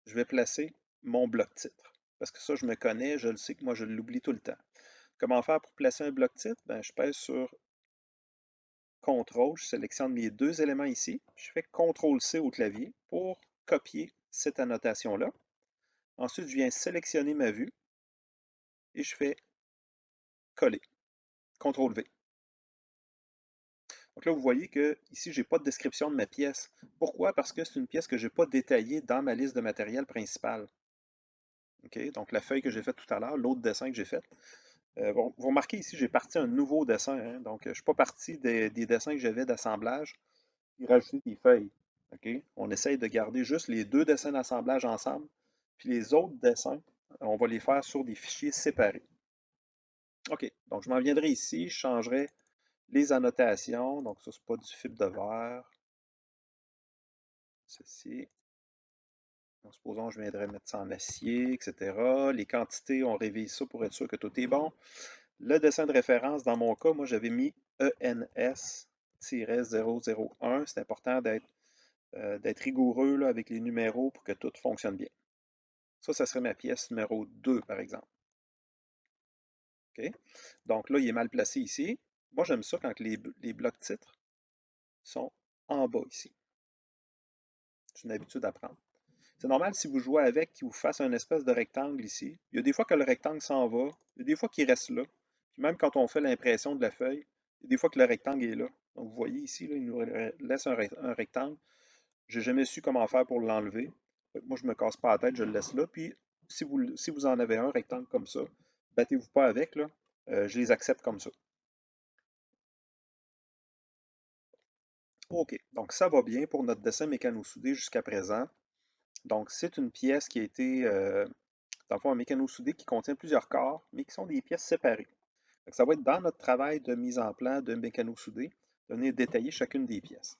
je vais placer mon bloc titre. Parce que ça, je me connais, je le sais que moi, je l'oublie tout le temps. Comment faire pour placer un bloc titre? Ben, je pèse sur CTRL, je sélectionne mes deux éléments ici. Je fais CTRL-C au clavier pour copier cette annotation-là. Ensuite, je viens sélectionner ma vue et je fais coller. CTRL-V. Donc là, vous voyez que ici, je n'ai pas de description de ma pièce. Pourquoi? Parce que c'est une pièce que je n'ai pas détaillée dans ma liste de matériel principal. Okay? Donc la feuille que j'ai faite tout à l'heure, l'autre dessin que j'ai fait. Bon, vous remarquez ici, j'ai parti un nouveau dessin. Hein? Donc, je ne suis pas parti des dessins que j'avais d'assemblage et rajouter des feuilles. Okay? On essaye de garder juste les deux dessins d'assemblage ensemble. Puis les autres dessins, on va les faire sur des fichiers séparés. OK, donc je m'en viendrai ici, je changerai les annotations. Donc ça, c'est pas du fibre de verre. Ceci. Donc, supposons que je viendrais mettre ça en acier, etc. Les quantités, on révise ça pour être sûr que tout est bon. Le dessin de référence, dans mon cas, moi, j'avais mis ENS-001. C'est important d'être rigoureux là, avec les numéros pour que tout fonctionne bien. Ça serait ma pièce numéro 2, par exemple. OK? Donc là, il est mal placé ici. Moi, j'aime ça quand les blocs titres sont en bas ici. C'est une habitude à prendre. C'est normal si vous jouez avec qu'il vous fasse un espèce de rectangle ici. Il y a des fois que le rectangle s'en va, il y a des fois qu'il reste là. Puis même quand on fait l'impression de la feuille, il y a des fois que le rectangle est là. Donc vous voyez ici, là, il nous laisse un rectangle. Je n'ai jamais su comment faire pour l'enlever. Moi, je ne me casse pas la tête, je le laisse là. Puis si vous en avez un rectangle comme ça, battez-vous pas avec, là. Je les accepte comme ça. OK, donc ça va bien pour notre dessin mécano-soudé jusqu'à présent. Donc, c'est une pièce qui a été, dans le fond, un mécano-soudé qui contient plusieurs corps, mais qui sont des pièces séparées. Donc, ça va être dans notre travail de mise en plan de mécano-soudé, de venir détailler chacune des pièces.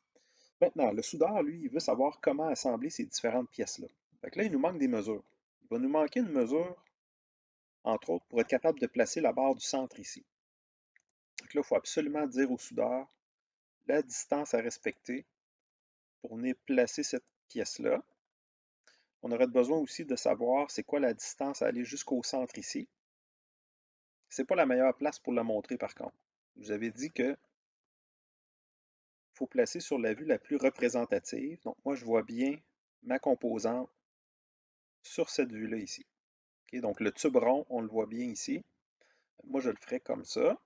Maintenant, le soudeur, lui, il veut savoir comment assembler ces différentes pièces-là. Fait que là, il nous manque des mesures. Il va nous manquer une mesure, entre autres, pour être capable de placer la barre du centre ici. Donc là, il faut absolument dire au soudeur la distance à respecter pour venir placer cette pièce-là. On aurait besoin aussi de savoir c'est quoi la distance à aller jusqu'au centre ici. Ce n'est pas la meilleure place pour la montrer par contre. Je vous avais dit qu'il faut placer sur la vue la plus représentative. Donc moi, je vois bien ma composante sur cette vue-là ici. Okay, donc le tube rond, on le voit bien ici. Moi, je le ferai comme ça.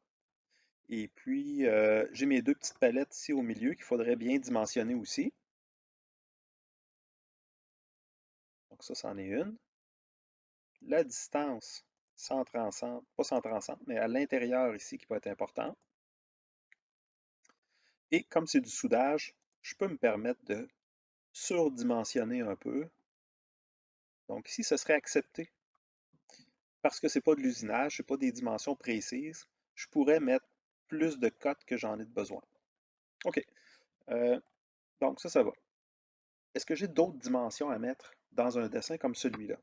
Et puis, j'ai mes deux petites palettes ici au milieu qu'il faudrait bien dimensionner aussi. Donc ça, c'en est une. La distance centre-ensemble, pas centre-ensemble, mais à l'intérieur ici qui peut être importante. Et comme c'est du soudage, je peux me permettre de surdimensionner un peu. Donc ici, ce serait accepté. Parce que ce n'est pas de l'usinage, ce n'est pas des dimensions précises, je pourrais mettre plus de cotes que j'en ai de besoin. OK. Donc ça va. Est-ce que j'ai d'autres dimensions à mettre dans un dessin comme celui-là?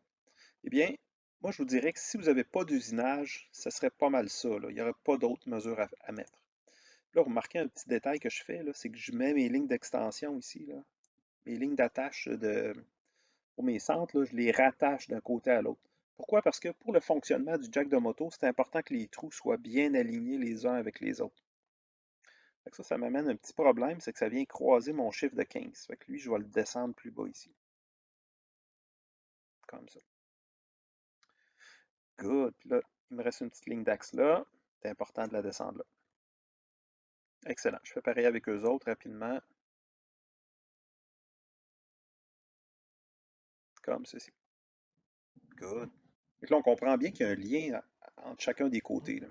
Eh bien, moi, je vous dirais que si vous n'avez pas d'usinage, ce serait pas mal ça. Là. Il n'y aurait pas d'autres mesures à mettre. Là, remarquez un petit détail que je fais, c'est que je mets mes lignes d'extension ici. Là. mes lignes d'attache pour mes centres, là, je les rattache d'un côté à l'autre. Pourquoi? Parce que pour le fonctionnement du jack de moto, c'est important que les trous soient bien alignés les uns avec les autres. Fait que ça m'amène un petit problème, c'est que ça vient croiser mon chiffre de 15. Fait que lui, je vais le descendre plus bas ici. Comme ça. Good. Puis là, il me reste une petite ligne d'axe là. C'est important de la descendre là. Excellent. Je fais pareil avec eux autres rapidement. Comme ceci. Good. Et là, on comprend bien qu'il y a un lien entre chacun des côtés, là.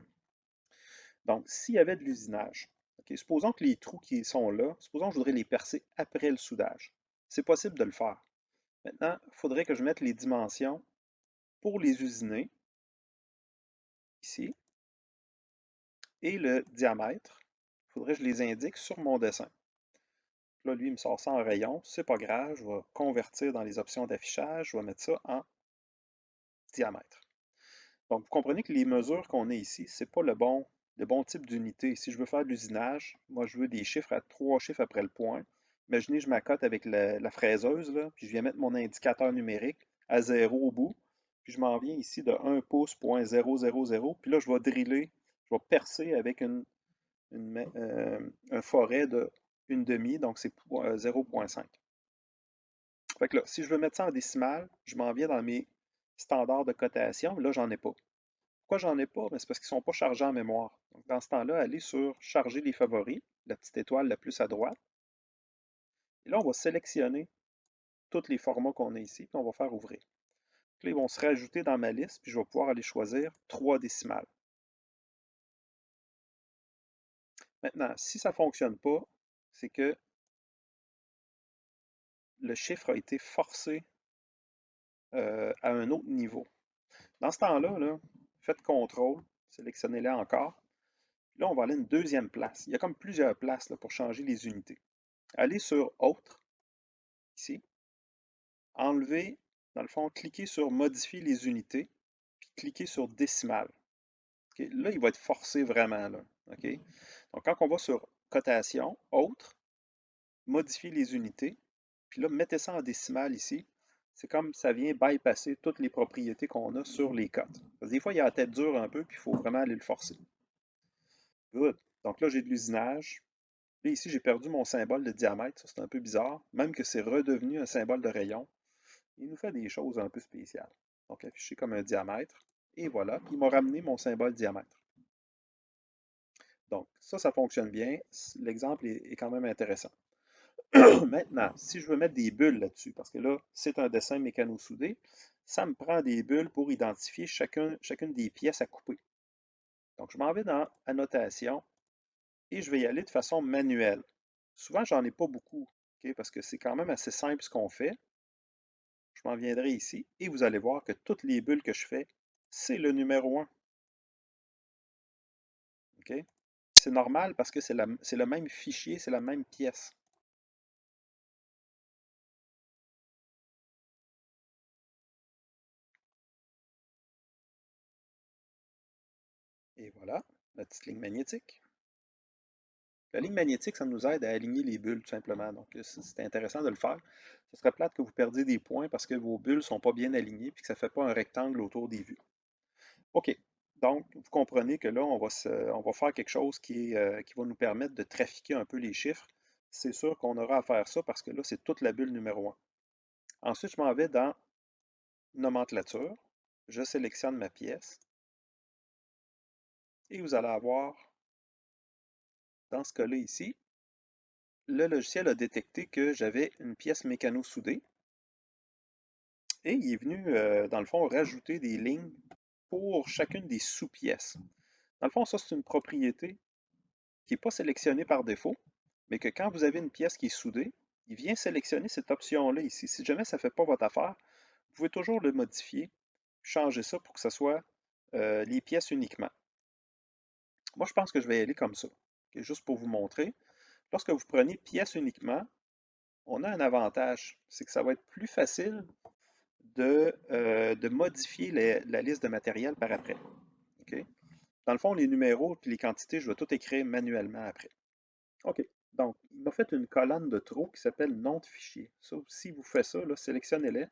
Donc, s'il y avait de l'usinage, okay, supposons que les trous qui sont là, supposons que je voudrais les percer après le soudage. C'est possible de le faire. Maintenant, il faudrait que je mette les dimensions pour les usiner, ici, et le diamètre. Il faudrait que je les indique sur mon dessin. Là, lui, il me sort ça en rayon. C'est pas grave, je vais convertir dans les options d'affichage. Je vais mettre ça en diamètre. Donc, vous comprenez que les mesures qu'on a ici, ce n'est pas le bon type d'unité. Si je veux faire de l'usinage, moi, je veux des chiffres à 3 chiffres après le point. Imaginez, je m'accote avec la fraiseuse, là, puis je viens mettre mon indicateur numérique à 0 au bout, puis je m'en viens ici de 1 pouce, point 000, puis là, je vais driller, je vais percer avec un forêt de 1/2, donc c'est 0,5. Fait que là, si je veux mettre ça en décimale, je m'en viens dans mes standards de cotation, là, j'en ai pas. Pourquoi j'en ai pas? C'est parce qu'ils ne sont pas chargés en mémoire. Donc, dans ce temps-là, allez sur Charger les favoris, la petite étoile la plus à droite. Et là, on va sélectionner tous les formats qu'on a ici, puis on va faire ouvrir. Puis là, ils vont se rajouter dans ma liste, puis je vais pouvoir aller choisir 3 décimales. Maintenant, si ça ne fonctionne pas, c'est que le chiffre a été forcé à un autre niveau. Dans ce temps-là, là, faites CTRL, sélectionnez-les encore. Puis là, on va aller à une deuxième place. Il y a comme plusieurs places là, pour changer les unités. Allez sur Autres, ici. Enlevez, dans le fond, cliquez sur Modifier les unités, puis cliquez sur Décimale. Okay? Là, il va être forcé vraiment. Là. Okay? Donc, quand on va sur Cotation, Autres, Modifier les unités, puis là, mettez ça en décimale ici. C'est comme ça vient bypasser toutes les propriétés qu'on a sur les cotes. Parce que des fois, il y a la tête dure un peu, puis il faut vraiment aller le forcer. Good. Donc là, j'ai de l'usinage. Là, ici, j'ai perdu mon symbole de diamètre. Ça, c'est un peu bizarre. Même que c'est redevenu un symbole de rayon. Il nous fait des choses un peu spéciales. Donc, affiché comme un diamètre. Et voilà. Puis, il m'a ramené mon symbole diamètre. Donc, ça fonctionne bien. L'exemple est quand même intéressant. Maintenant, si je veux mettre des bulles là-dessus, parce que là, c'est un dessin mécano-soudé, ça me prend des bulles pour identifier chacune des pièces à couper. Donc, je m'en vais dans Annotation et je vais y aller de façon manuelle. Souvent, j'en ai pas beaucoup, okay, parce que c'est quand même assez simple ce qu'on fait. Je m'en viendrai ici et vous allez voir que toutes les bulles que je fais, c'est le numéro 1. Okay? C'est normal parce que c'est le même fichier, c'est la même pièce. Et voilà, la petite ligne magnétique. La ligne magnétique, ça nous aide à aligner les bulles, tout simplement. Donc, c'est intéressant de le faire. Ce serait plate que vous perdiez des points parce que vos bulles ne sont pas bien alignées et que ça ne fait pas un rectangle autour des vues. OK. Donc, vous comprenez que là, on va faire quelque chose qui va nous permettre de trafiquer un peu les chiffres. C'est sûr qu'on aura à faire ça parce que là, c'est toute la bulle numéro 1. Ensuite, je m'en vais dans Nomenclature. Je sélectionne ma pièce. Et vous allez avoir, dans ce cas-là ici, le logiciel a détecté que j'avais une pièce mécano-soudée. Et il est venu, dans le fond, rajouter des lignes pour chacune des sous-pièces. Dans le fond, ça, c'est une propriété qui n'est pas sélectionnée par défaut, mais que quand vous avez une pièce qui est soudée, il vient sélectionner cette option-là ici. Si jamais ça ne fait pas votre affaire, vous pouvez toujours le modifier, changer ça pour que ce soit les pièces uniquement. Moi, je pense que je vais y aller comme ça, okay, juste pour vous montrer. Lorsque vous prenez pièces uniquement, on a un avantage, c'est que ça va être plus facile de modifier la liste de matériel par après. Okay? Dans le fond, les numéros et les quantités, je vais tout écrire manuellement après. OK. Donc, il m'a fait une colonne de trop qui s'appelle nom de fichier. Ça, si vous faites ça, là, sélectionnez-les,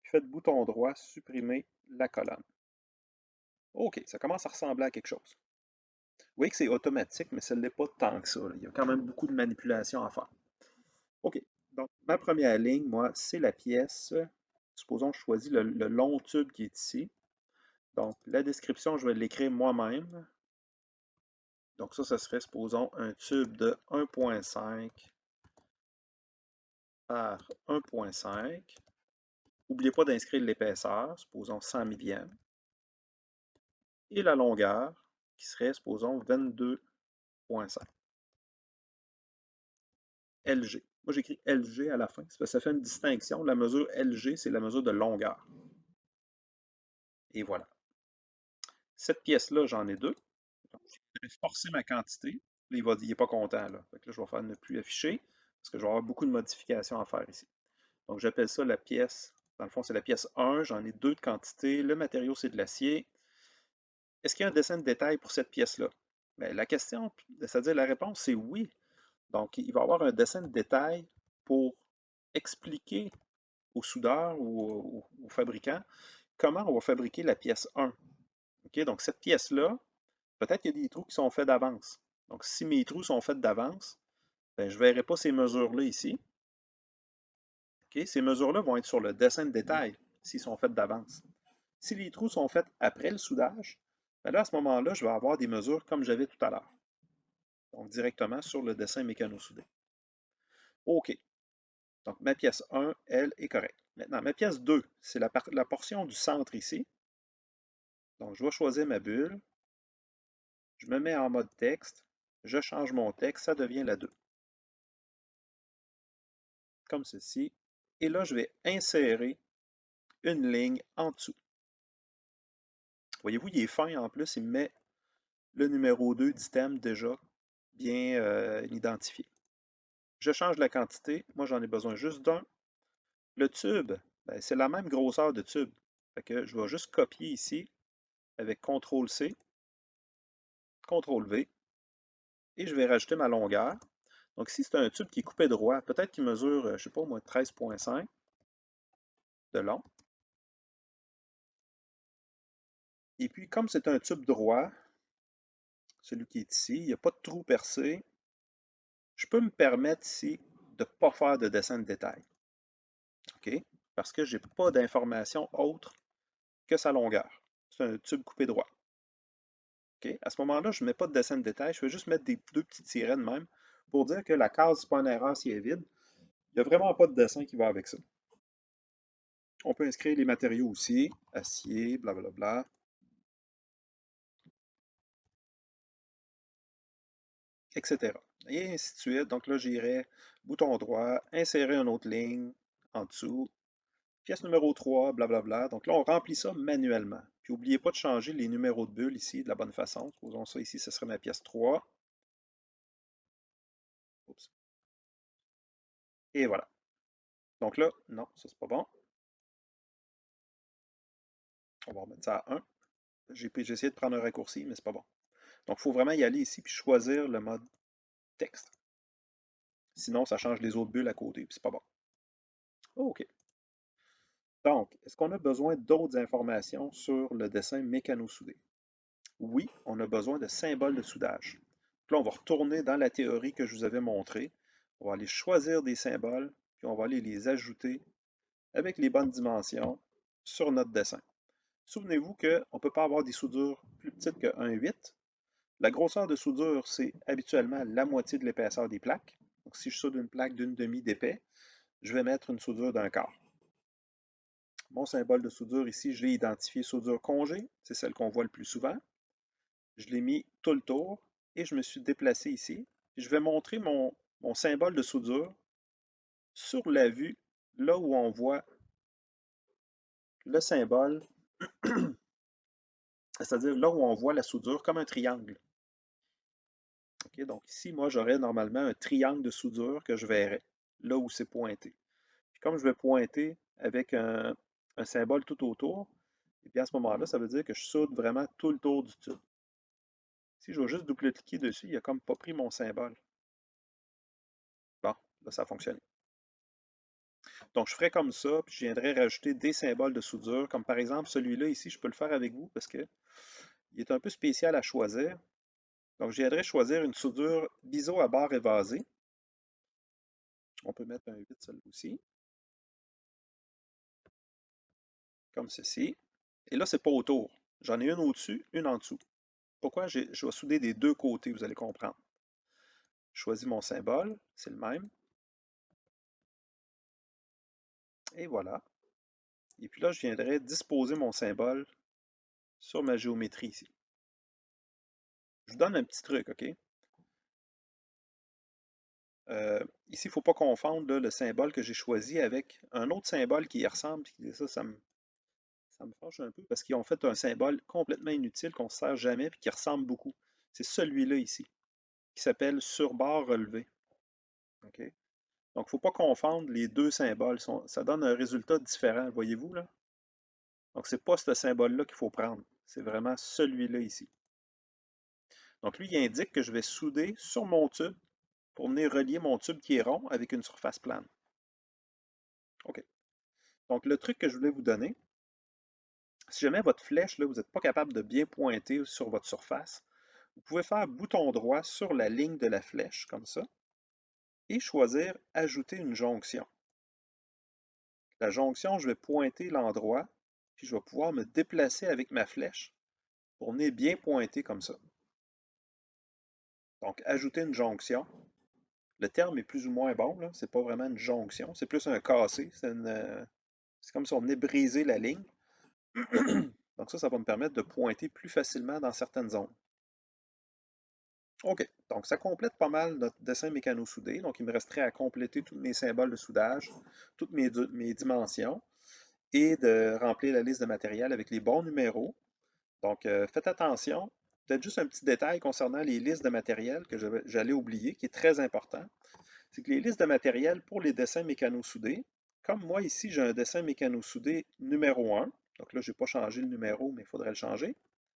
puis faites bouton droit, supprimer la colonne. OK, ça commence à ressembler à quelque chose. Vous voyez que c'est automatique, mais ça ne l'est pas tant que ça, là. Il y a quand même beaucoup de manipulations à faire. OK, donc ma première ligne, moi, c'est la pièce. Supposons que je choisis le long tube qui est ici. Donc, la description, je vais l'écrire moi-même. Donc ça serait, supposons, un tube de 1.5 par 1.5. N'oubliez pas d'inscrire l'épaisseur, supposons 100 millièmes. Et la longueur, qui serait, supposons, 22.5. LG. Moi, j'écris LG à la fin. Ça fait une distinction. La mesure LG, c'est la mesure de longueur. Et voilà. Cette pièce-là, j'en ai deux. Donc, je vais forcer ma quantité. Là, il n'est pas content. Là. Fait que là, je vais faire ne plus afficher parce que je vais avoir beaucoup de modifications à faire ici. Donc, j'appelle ça la pièce. Dans le fond, c'est la pièce 1. J'en ai deux de quantité. Le matériau, c'est de l'acier. Est-ce qu'il y a un dessin de détail pour cette pièce-là? Bien, la question, c'est-à-dire la réponse, c'est oui. Donc, il va y avoir un dessin de détail pour expliquer au soudeur ou au fabricant comment on va fabriquer la pièce 1. OK? Donc, cette pièce-là, peut-être qu'il y a des trous qui sont faits d'avance. Donc, si mes trous sont faits d'avance, ben, je ne verrai pas ces mesures-là ici. OK? Ces mesures-là vont être sur le dessin de détail s'ils sont faits d'avance. Si les trous sont faits après le soudage, ben là, à ce moment-là, je vais avoir des mesures comme j'avais tout à l'heure. Donc, directement sur le dessin mécano-soudé. OK. Donc, ma pièce 1, elle, est correcte. Maintenant, ma pièce 2, c'est la portion du centre ici. Donc, je vais choisir ma bulle. Je me mets en mode texte. Je change mon texte. Ça devient la 2. Comme ceci. Et là, je vais insérer une ligne en dessous. Voyez-vous, il est fin en plus. Il me met le numéro 2 d'item déjà bien identifié. Je change la quantité. Moi, j'en ai besoin juste d'un. Le tube, ben, c'est la même grosseur de tube. Fait que je vais juste copier ici avec CTRL-C, CTRL-V, et je vais rajouter ma longueur. Donc, si c'est un tube qui est coupé droit, peut-être qu'il mesure, je ne sais pas moi, 13.5 de long. Et puis, comme c'est un tube droit, celui qui est ici, il n'y a pas de trou percé, je peux me permettre ici de ne pas faire de dessin de détail. OK? Parce que je n'ai pas d'information autre que sa longueur. C'est un tube coupé droit. OK? À ce moment-là, je ne mets pas de dessin de détail, je vais juste mettre des deux petites sirènes même pour dire que la case, c'est pas une erreur si elle est vide. Il n'y a vraiment pas de dessin qui va avec ça. On peut inscrire les matériaux aussi, acier, blablabla. Etc. Et ainsi de suite. Donc là, j'irai bouton droit, insérer une autre ligne en dessous, pièce numéro 3, blablabla. Donc là, on remplit ça manuellement. Puis n'oubliez pas de changer les numéros de bulles ici de la bonne façon. Supposons ça ici, ce serait ma pièce 3. Oups. Et voilà. Donc là, non, ça c'est pas bon. On va remettre ça à 1. J'ai essayé de prendre un raccourci, mais c'est pas bon. Donc il faut vraiment y aller ici puis choisir le mode texte. Sinon, ça change les autres bulles à côté, puis c'est pas bon. OK. Donc, est-ce qu'on a besoin d'autres informations sur le dessin mécano-soudé? Oui, on a besoin de symboles de soudage. Là, on va retourner dans la théorie que je vous avais montrée. On va aller choisir des symboles, puis on va aller les ajouter avec les bonnes dimensions sur notre dessin. Souvenez-vous qu'on ne peut pas avoir des soudures plus petites que 1,8. La grosseur de soudure, c'est habituellement la moitié de l'épaisseur des plaques. Donc, si je soude une plaque d'une demi d'épais, je vais mettre une soudure d'un quart. Mon symbole de soudure ici, je l'ai identifié soudure congé, c'est celle qu'on voit le plus souvent. Je l'ai mis tout le tour et je me suis déplacé ici. Je vais montrer mon symbole de soudure sur la vue, là où on voit le symbole, c'est-à-dire là où on voit la soudure comme un triangle. Okay, donc ici, moi, j'aurais normalement un triangle de soudure que je verrais, là où c'est pointé. Puis comme je vais pointer avec un symbole tout autour, et bien à ce moment-là, ça veut dire que je soude vraiment tout le tour du tube. Si je vais juste double-cliquer dessus, il n'a comme pas pris mon symbole. Là, ça a fonctionné. Donc, je ferai comme ça, puis je viendrai rajouter des symboles de soudure, comme par exemple celui-là ici, je peux le faire avec vous parce que il est un peu spécial à choisir. Donc, je viendrai choisir une soudure biseau à barre évasée. On peut mettre un 8 celui aussi, comme ceci. Et là, c'est pas autour. J'en ai une au-dessus, une en dessous. Pourquoi je vais souder des deux côtés, vous allez comprendre. Je choisis mon symbole, c'est le même. Et voilà. Et puis là, je viendrai disposer mon symbole sur ma géométrie ici. Je vous donne un petit truc, OK? Ici, il ne faut pas confondre là, le symbole que j'ai choisi avec un autre symbole qui y ressemble. Ça me fâche un peu parce qu'ils ont fait un symbole complètement inutile qu'on ne sert jamais et qui ressemble beaucoup. C'est celui-là ici, qui s'appelle sur-bord relevé. OK? Donc, il ne faut pas confondre les deux symboles. Ça donne un résultat différent, voyez-vous là? Donc, ce n'est pas ce symbole-là qu'il faut prendre. C'est vraiment celui-là ici. Donc, lui, il indique que je vais souder sur mon tube pour venir relier mon tube qui est rond avec une surface plane. OK. Donc, le truc que je voulais vous donner, si jamais votre flèche, là, vous n'êtes pas capable de bien pointer sur votre surface, vous pouvez faire bouton droit sur la ligne de la flèche, comme ça, et choisir Ajouter une jonction. La jonction, je vais pointer l'endroit, puis je vais pouvoir me déplacer avec ma flèche pour venir bien pointer comme ça. Donc, ajouter une jonction. Le terme est plus ou moins bon, ce n'est pas vraiment une jonction, c'est plus un cassé. C'est comme si on venait briser la ligne. Donc ça va me permettre de pointer plus facilement dans certaines zones. OK, donc ça complète pas mal notre dessin mécano-soudé. Donc il me resterait à compléter tous mes symboles de soudage, toutes mes dimensions, et de remplir la liste de matériel avec les bons numéros. Donc faites attention. Peut-être juste un petit détail concernant les listes de matériel que j'allais oublier, qui est très important. C'est que les listes de matériel pour les dessins mécano-soudés, comme moi ici, j'ai un dessin mécano-soudé numéro 1. Donc là, je n'ai pas changé le numéro, mais il faudrait le changer.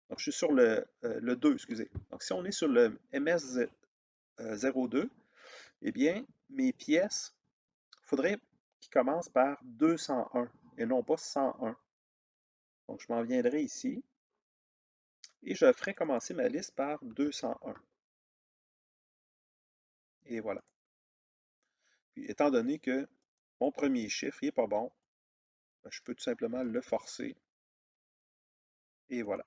Donc, je suis sur le 2, excusez. Donc, si on est sur le MS02, eh bien, mes pièces, il faudrait qu'ils commencent par 201 et non pas 101. Donc, je m'en viendrai ici et je ferai commencer ma liste par 201. Et voilà. Puis, étant donné que mon premier chiffre n'est pas bon, je peux tout simplement le forcer. Et voilà.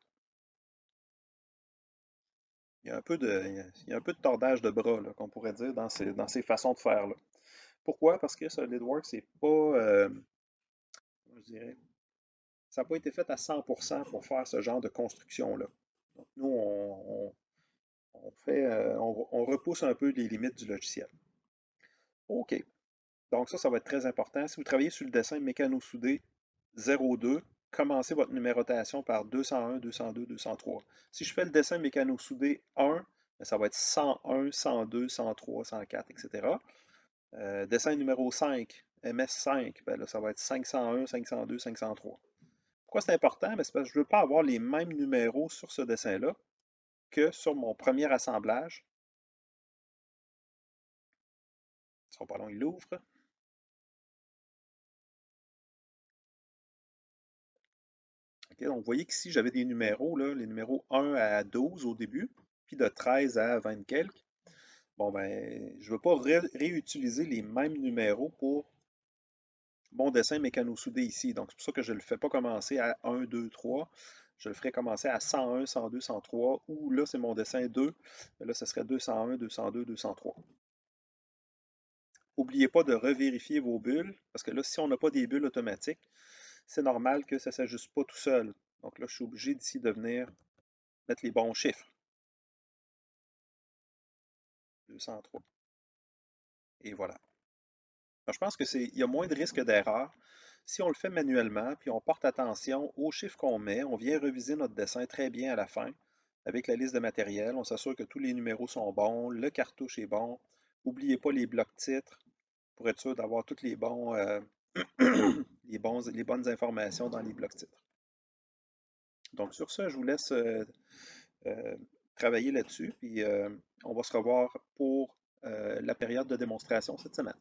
Il y a un peu de tordage de bras, qu'on pourrait dire, dans ces façons de faire là. Pourquoi? Parce que SolidWorks, c'est pas, je dirais, ça n'a pas été fait à 100% pour faire ce genre de construction-là. Donc, nous, on repousse un peu les limites du logiciel. OK. Donc, ça va être très important. Si vous travaillez sur le dessin mécano-soudé 02, commencez votre numérotation par 201, 202, 203. Si je fais le dessin mécano-soudé 1, ça va être 101, 102, 103, 104, etc. Dessin numéro 5, MS5, ben là, ça va être 501, 502, 503. Pourquoi c'est important? C'est parce que je ne veux pas avoir les mêmes numéros sur ce dessin-là que sur mon premier assemblage. Ce sera pas long, il l'ouvre. Okay, donc, vous voyez qu'ici, j'avais des numéros, là, les numéros 1 à 12 au début, puis de 13 à 20 quelques. Bon, ben, je ne veux pas réutiliser les mêmes numéros pour mon dessin mécano-soudé ici. Donc, c'est pour ça que je ne le fais pas commencer à 1, 2, 3. Je le ferai commencer à 101, 102, 103, ou là, c'est mon dessin 2. Mais là, ce serait 201, 202, 203. N'oubliez pas de revérifier vos bulles, parce que là, si on n'a pas des bulles automatiques, c'est normal que ça ne s'ajuste pas tout seul. Donc là, je suis obligé d'ici de venir mettre les bons chiffres. 203. Et voilà. Alors, je pense qu'il y a moins de risque d'erreur. Si on le fait manuellement, puis on porte attention aux chiffres qu'on met, on vient reviser notre dessin très bien à la fin avec la liste de matériel. On s'assure que tous les numéros sont bons, le cartouche est bon. N'oubliez pas les blocs titres pour être sûr d'avoir tous les bons, les bonnes informations dans les blocs titres. Donc sur ça, je vous laisse travailler là-dessus, puis on va se revoir pour la période de démonstration cette semaine.